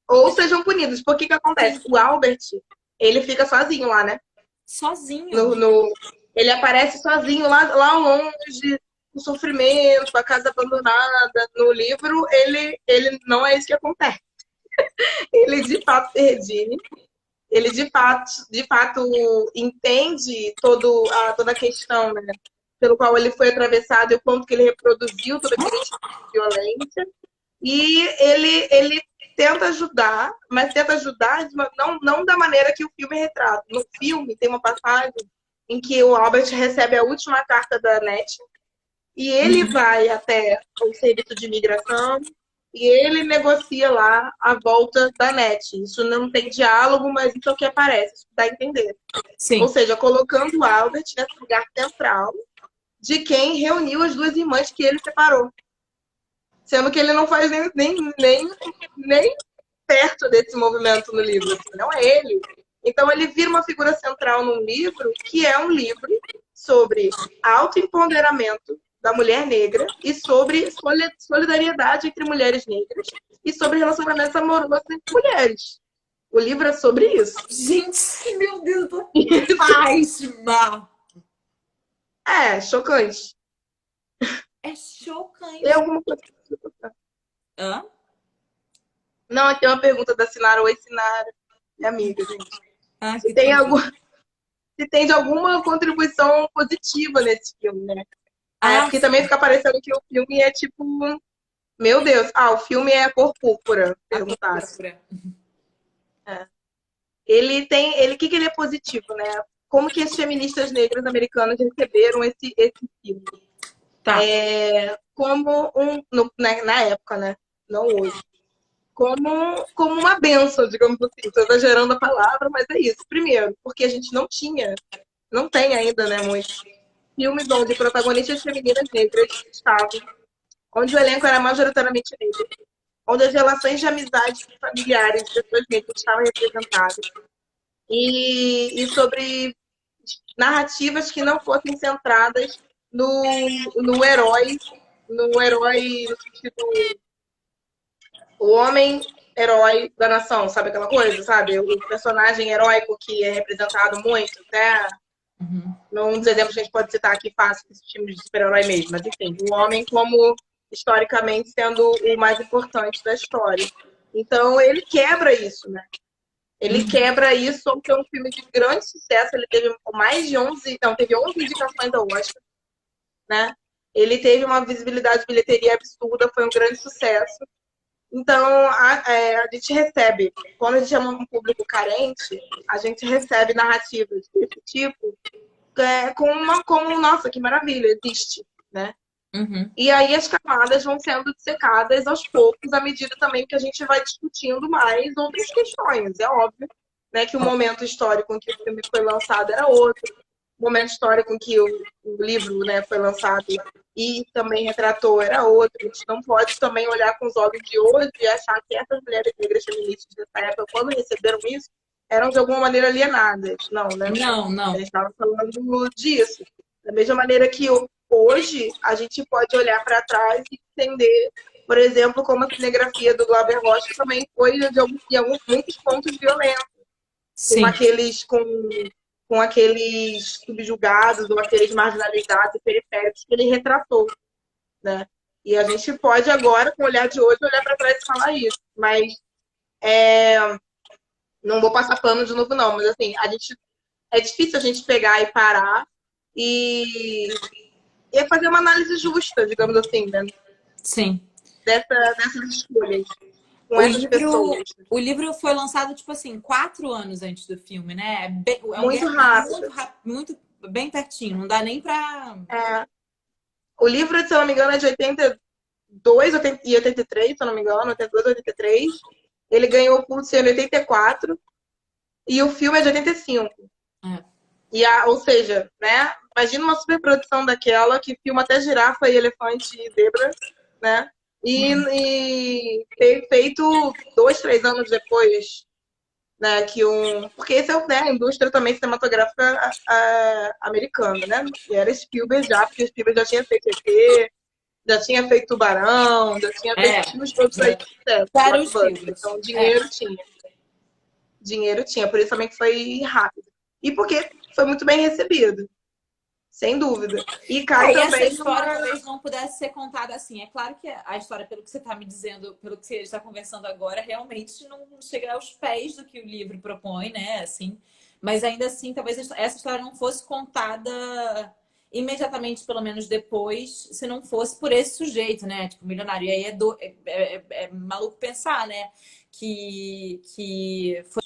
ou sejam punidas. Por que acontece? Sim. O Albert, ele fica sozinho lá, né? Sozinho. Ele aparece sozinho lá longe, com sofrimento, a casa abandonada. No livro, ele não é isso que acontece. Ele, de fato, se redime. Ele, de fato entende toda a questão, né? Pelo qual ele foi atravessado e o quanto que ele reproduziu toda aquele tipo de violência. E ele tenta ajudar, mas tenta ajudar não da maneira que o filme retrata. No filme tem uma passagem em que o Albert recebe a última carta da NET e ele vai até o serviço de imigração e ele negocia lá a volta da NET. Isso não tem diálogo, mas isso é o que aparece, isso dá a entender. Sim. Ou seja, colocando o Albert nesse lugar central de quem reuniu as duas irmãs que ele separou. Sendo que ele não faz nem perto desse movimento no livro. Assim, não é ele. Então ele vira uma figura central num livro que é um livro sobre autoempoderamento da mulher negra e sobre solidariedade entre mulheres negras e sobre relacionamentos amorosos entre mulheres. O livro é sobre isso. Gente, meu Deus, tô pasma. Chocante. É chocante. Tem alguma coisa que você tocar? Hã? Não, aqui é uma pergunta da Sinara. Oi, Sinara. Minha amiga, gente. Se tem de alguma contribuição positiva nesse filme, né? Porque também fica parecendo que o filme é tipo... Meu Deus. O filme é a cor púrpura. Perguntaram. Ele tem... O que ele é positivo, né? Como que as feministas negras americanas receberam esse filme? Tá. Como na época, né? não hoje, como uma bênção, digamos assim. Estou exagerando a palavra, mas é isso. Primeiro, porque a gente não tem ainda, né, muitos filmes onde protagonistas femininas negras estavam, onde o elenco era majoritariamente negro, onde as relações de amizade familiares de pessoas negras estavam representadas, e sobre narrativas que não fossem centradas no herói, no herói no sentido o homem herói da nação, sabe aquela coisa, sabe? O personagem heróico que é representado muito, né? Um dos exemplos que a gente pode citar aqui fácil desses filmes de super-herói mesmo, mas enfim, o homem como historicamente sendo o mais importante da história. Então ele quebra isso, né? Ele quebra isso, só que é um filme de grande sucesso. Ele teve mais de 11, não, teve 11 indicações ao Oscar, né? Ele teve uma visibilidade de bilheteria absurda, foi um grande sucesso. Então, a gente recebe, quando a gente é um público carente, a gente recebe narrativas desse tipo como, nossa, que maravilha, existe, né? E aí as camadas vão sendo dissecadas aos poucos, à medida também que a gente vai discutindo mais outras questões. É óbvio, né, que o momento histórico em que o filme foi lançado era outro, o momento histórico em que o livro, né, foi lançado e também retratou era outro. A gente não pode também olhar com os olhos de hoje e achar que essas mulheres negras feministas dessa época, quando receberam isso, eram de alguma maneira alienadas. Não, né? Não. A gente estava falando disso. Da mesma maneira que hoje a gente pode olhar para trás e entender, por exemplo, como a cinegrafia do Glauber Rocha também foi em muitos pontos violenta, Sim. com aqueles subjugados ou aqueles marginalizados e periféricos que ele retratou, né? E a gente pode agora, com o olhar de hoje, olhar para trás e falar isso. Mas não vou passar pano de novo, não. Mas assim, é difícil a gente pegar e parar e fazer uma análise justa, digamos assim, né? Sim. Dessas escolhas com essas pessoas. O livro foi lançado, tipo assim, 4 anos antes do filme, né? É um muito gap rápido. muito bem pertinho. Não dá nem pra... O livro, se eu não me engano, é de 82 e 83, se eu não me engano, 82, 83. Ele ganhou o Pulitzer em 84 e o filme é de 85. Ou seja, né? Imagina uma superprodução daquela que filma até girafa e elefante e zebra, né? E ter feito 2, 3 anos depois, né? Porque esse é a indústria também cinematográfica americana, né? E era Spielberg já, porque Spielberg já tinha feito ET, já tinha feito Tubarão, já tinha feito filmes todos aí de sucesso. Então, dinheiro tinha. Dinheiro tinha, por isso também que foi rápido. E porque foi muito bem recebido. Sem dúvida. E cai também. Essa história talvez não pudesse ser contada assim. É claro que a história, pelo que você está me dizendo, pelo que você está conversando agora, realmente não chega aos pés do que o livro propõe, né? Assim, mas ainda assim, talvez essa história não fosse contada imediatamente, pelo menos depois, se não fosse por esse sujeito, né? Tipo, milionário. E aí é maluco pensar, né? Que foi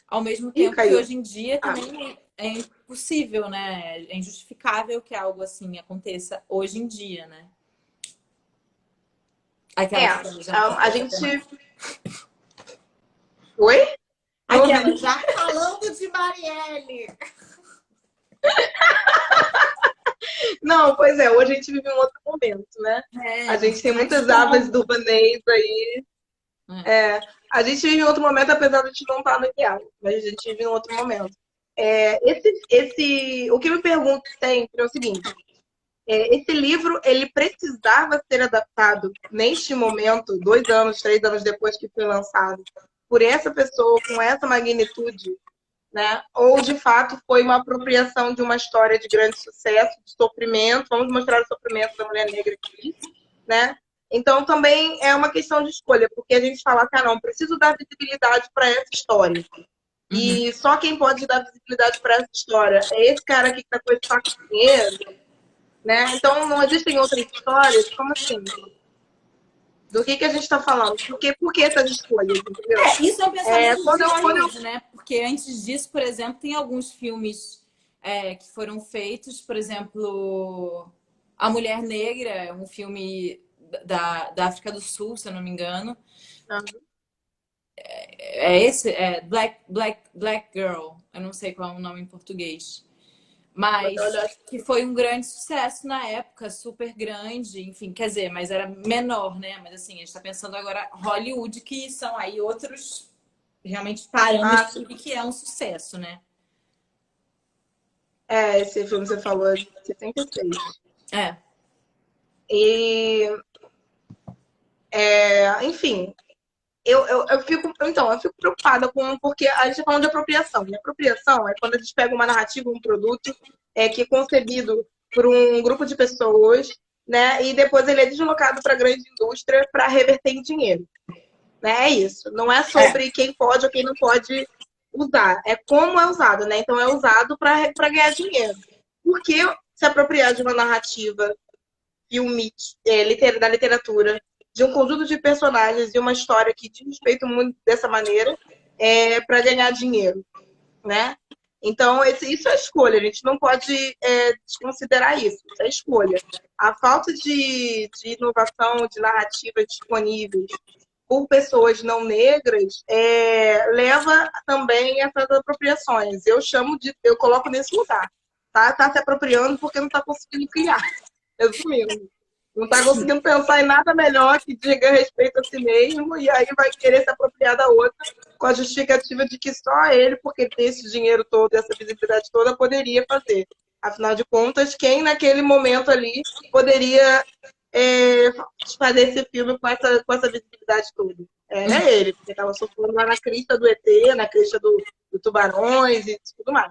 ao mesmo tempo que hoje em dia também é impossível, né? É injustificável que algo assim aconteça hoje em dia, né? A gente... Oi? Aquela já falando de Marielle. Não, pois é, hoje a gente vive um outro momento, né? A gente tem muitas abas do urbanês aí. A gente vive em outro momento, apesar de a gente não estar no diálogo, mas a gente vive em outro momento. O que eu me pergunto sempre é o seguinte: esse livro, ele precisava ser adaptado neste momento, 2 anos, 3 anos depois que foi lançado, por essa pessoa com essa magnitude, né? Ou de fato foi uma apropriação de uma história de grande sucesso, de sofrimento? Vamos mostrar o sofrimento da mulher negra aqui, né? Então, também é uma questão de escolha, porque a gente fala que, não, preciso dar visibilidade para essa história. E só quem pode dar visibilidade para essa história é esse cara aqui que está com esse saco de dinheiro, né? Então, não existem outras histórias? Como assim? Do que a gente está falando? Por que essas escolhas, entendeu? Isso é um pensamento de Hollywood, né? Porque antes disso, por exemplo, tem alguns filmes que foram feitos, por exemplo... A Mulher Negra, é um filme da África do Sul, se eu não me engano. Ah, É esse? É Black Girl. Eu não sei qual é o nome em português. vou dar uma Mas olhada. que foi um grande sucesso na época, super grande, enfim, quer dizer, mas era menor, né? Mas assim, a gente tá pensando agora Hollywood, que são aí outros realmente Ah, parâmetros sim. do que é um sucesso, né? Esse filme que você falou é de 76. É. E, enfim, eu fico preocupada porque a gente tá falando de apropriação. E apropriação é quando a gente pega uma narrativa, um produto que é concebido por um grupo de pessoas, né? E depois ele é deslocado para a grande indústria para reverter em dinheiro. Né? É isso. Não é É. sobre quem pode ou quem não pode usar. É como é usado, né? Então é usado para ganhar dinheiro. Por que se apropriar de uma narrativa filme, da literatura, de um conjunto de personagens e uma história que diz respeito muito dessa maneira, para ganhar dinheiro, né? Então, isso é escolha, a gente não pode desconsiderar isso, isso é escolha. A falta de inovação, de narrativas disponíveis por pessoas não negras leva também a essas apropriações. Eu coloco nesse lugar. Tá se apropriando porque não está conseguindo criar. Resumindo. Não está conseguindo pensar em nada melhor que diga respeito a si mesmo e aí vai querer se apropriar da outra com a justificativa de que só ele, porque tem esse dinheiro todo, essa visibilidade toda, poderia fazer. Afinal de contas, quem naquele momento ali poderia é, fazer esse filme com essa visibilidade toda? Era ele, porque estava surfando lá na crista do ET, na crista do Tubarões e tudo mais.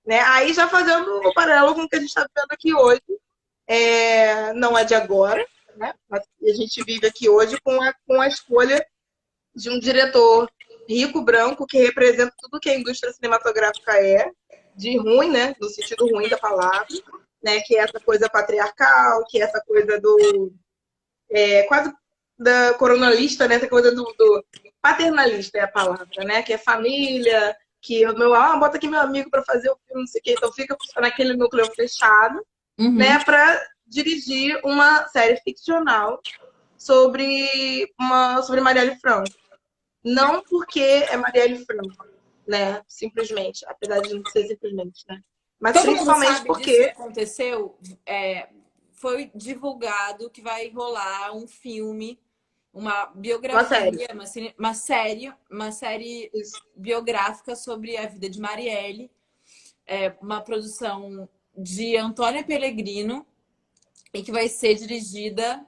Né? Aí já fazendo o paralelo com o que a gente está vendo aqui hoje, não é de agora, né? A gente vive aqui hoje com a escolha de um diretor rico, branco, que representa tudo que a indústria cinematográfica de ruim, né? No sentido ruim da palavra, né? Que é essa coisa patriarcal, que é essa coisa quase da coronalista, né? Essa coisa do paternalista é a palavra, né? Que é família, que bota aqui meu amigo para fazer o filme, não sei o quê. Então fica naquele núcleo fechado, Uhum. né, para dirigir uma série ficcional sobre Marielle Franco. Não porque é Marielle Franco, né, simplesmente, apesar de não ser simplesmente, né, mas Todo mundo principalmente sabe disso que porque aconteceu. É, foi divulgado que vai rolar um filme, uma uma série. biografia, uma série Isso. biográfica sobre a vida de Marielle. É uma produção de Antônia Pellegrino e que vai ser dirigida,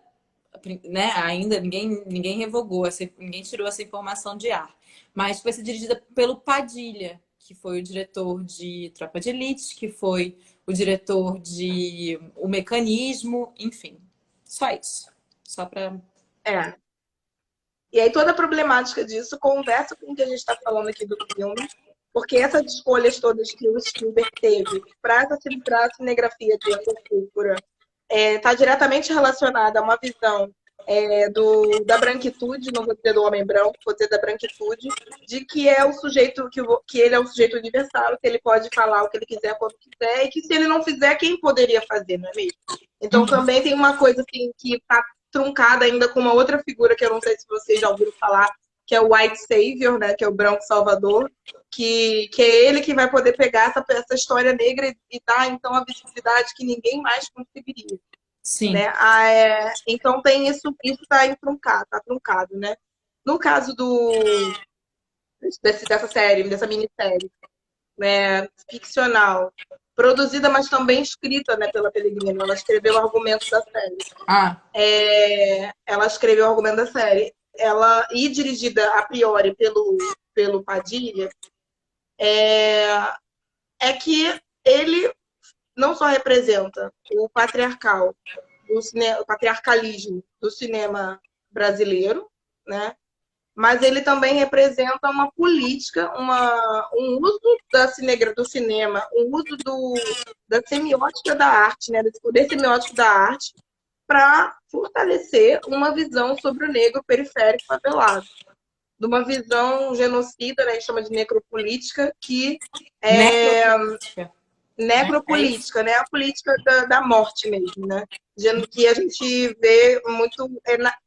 né? Ainda ninguém revogou, ninguém tirou essa informação de ar, mas vai ser dirigida pelo Padilha, que foi o diretor de Tropa de Elite, que foi o diretor de O Mecanismo, enfim, só isso, só para. É. E aí toda a problemática disso conversa com o que a gente está falando aqui do filme, porque essas escolhas todas que o Spielberg teve para a cinegrafia de A Cor Púrpura está diretamente relacionada a uma visão da branquitude, não vou dizer do homem branco, vou dizer da branquitude, de que é o sujeito, que ele é um sujeito universal, que ele pode falar o que ele quiser quando quiser, e que se ele não fizer, quem poderia fazer, não é mesmo? Então Uhum. também tem uma coisa assim, que está truncada ainda com uma outra figura que eu não sei se vocês já ouviram falar, que é o White Savior, né, que é o branco salvador, que é ele que vai poder pegar essa história negra e dar, então, a visibilidade que ninguém mais conseguiria. Sim. Né? Então tem isso está tá truncado, né? No caso dessa série, dessa minissérie, né, ficcional, produzida, mas também escrita, né, pela Pellegrino, ela escreveu o argumento da série. Ah, Ela escreveu o argumento da série. E dirigida a priori pelo Padilha, que ele não só representa o o patriarcalismo do cinema brasileiro, né? Mas ele também representa uma política, um uso do cinema, um uso da semiótica da arte, né? Desse poder semiótico da arte, para fortalecer uma visão sobre o negro periférico favelado, de uma visão genocida, né? A gente chama de necropolítica, que é, necropolítica. né? É isso? necropolítica, né? A política da morte mesmo, né? Dizendo que a gente vê muito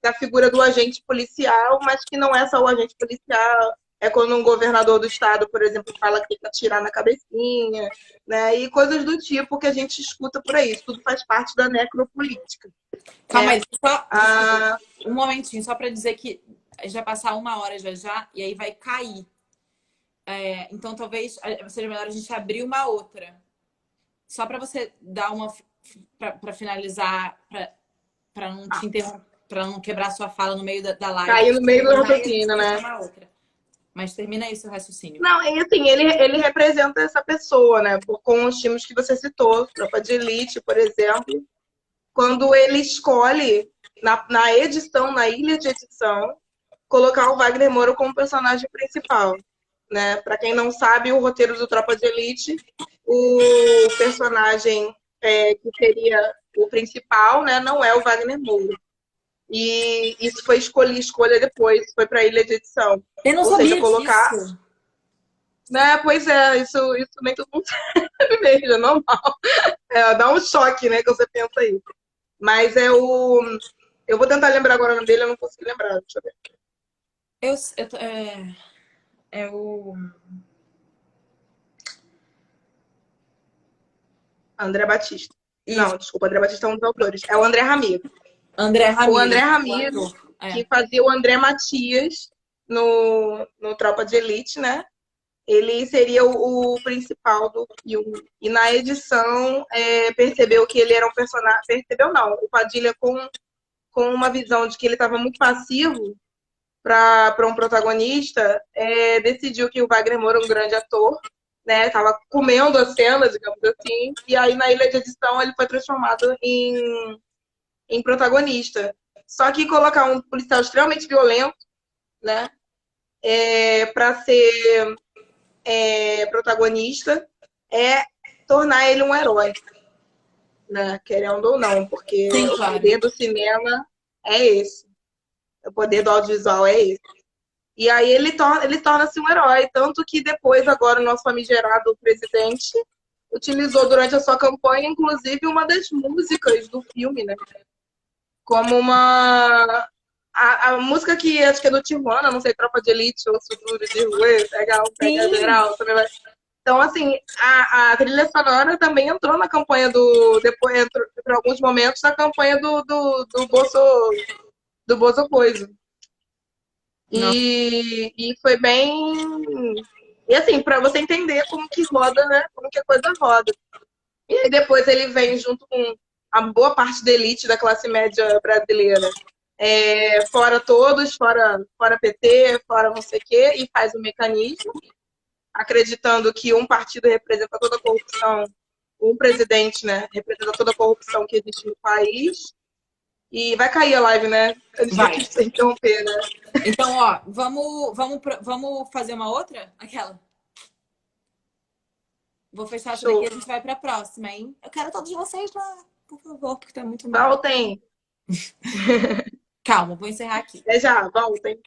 da figura do agente policial, mas que não é só o agente policial. É quando um governador do estado, por exemplo, fala que tem que atirar na cabecinha, né? E coisas do tipo que a gente escuta por aí. Isso tudo faz parte da necropolítica, Calma né? aí, só, desculpa, Ah, um momentinho, só para dizer que a gente vai passar 1 hora já já, e aí vai cair. Então talvez seja melhor a gente abrir uma outra. Só para você dar uma. Para finalizar, para não te interromper, para não quebrar sua fala no meio da live. cair no meio do Terminar e a gente raciocínio, vai né? chamar outra. Mas termina aí seu raciocínio. Não, e assim, ele representa essa pessoa, né? Com os times que você citou, Tropa de Elite, por exemplo. Quando ele escolhe, na edição, na ilha de edição, colocar o Wagner Moura como personagem principal, né? Para quem não sabe, o roteiro do Tropa de Elite, o personagem que seria o principal, né? Não é o Wagner Moura. E isso foi escolha depois, foi para a ilha de edição. Eu não Ou seja, sabia colocar. disso. Né? Pois é, isso nem todo mundo sabe mesmo, é normal. Dá um choque, né, que você pensa isso. Mas é o. Eu vou tentar lembrar agora o nome dele, eu não consigo lembrar. Deixa eu ver. É o. André Batista. Isso, Não, desculpa, André Batista é um dos autores. É o André Ramiro. André O André Ramírez, o Ramiro, ator. que fazia o André Matias no Tropa de Elite, né? Ele seria o principal do filme. E na edição, percebeu que ele era um personagem. Percebeu não, o Padilha com uma visão de que ele estava muito passivo para um protagonista, decidiu que o Wagner Moura é um grande ator, né? Tava comendo a cena, digamos assim, e aí na ilha de edição ele foi transformado em protagonista. Só que colocar um policial extremamente violento, né? Para ser protagonista é tornar ele um herói, né? Querendo ou não, porque Sim, o claro. poder do cinema é esse. O poder do audiovisual é esse. E aí ele torna-se um herói. Tanto que depois, agora, o nosso famigerado presidente utilizou durante a sua campanha, inclusive, uma das músicas do filme, né? Como uma... A música que acho que é do Tijuana, não sei, Tropa de Elite, ou Futuro de Rua, pega Sim. geral, também vai... Então, assim, a trilha sonora também entrou na campanha do... Depois entrou, por alguns momentos, na campanha do Bozo Coisa. Nossa. E foi bem... E assim, para você entender como que roda, né? Como que a coisa roda. E aí depois ele vem junto com a boa parte da elite da classe média brasileira. Fora todos, fora PT, fora não sei o quê, e faz um mecanismo, acreditando que um partido representa toda a corrupção, um presidente, né, representa toda a corrupção que existe no país. E vai cair a live, né? A gente Vai. tem que interromper, né? Então, ó, vamos fazer uma outra? Aquela. Vou fechar essa daqui e Show. a gente vai pra próxima, hein? Eu quero todos vocês lá, por favor, porque tá muito mal. Voltem. Calma, vou encerrar aqui. Já, voltem.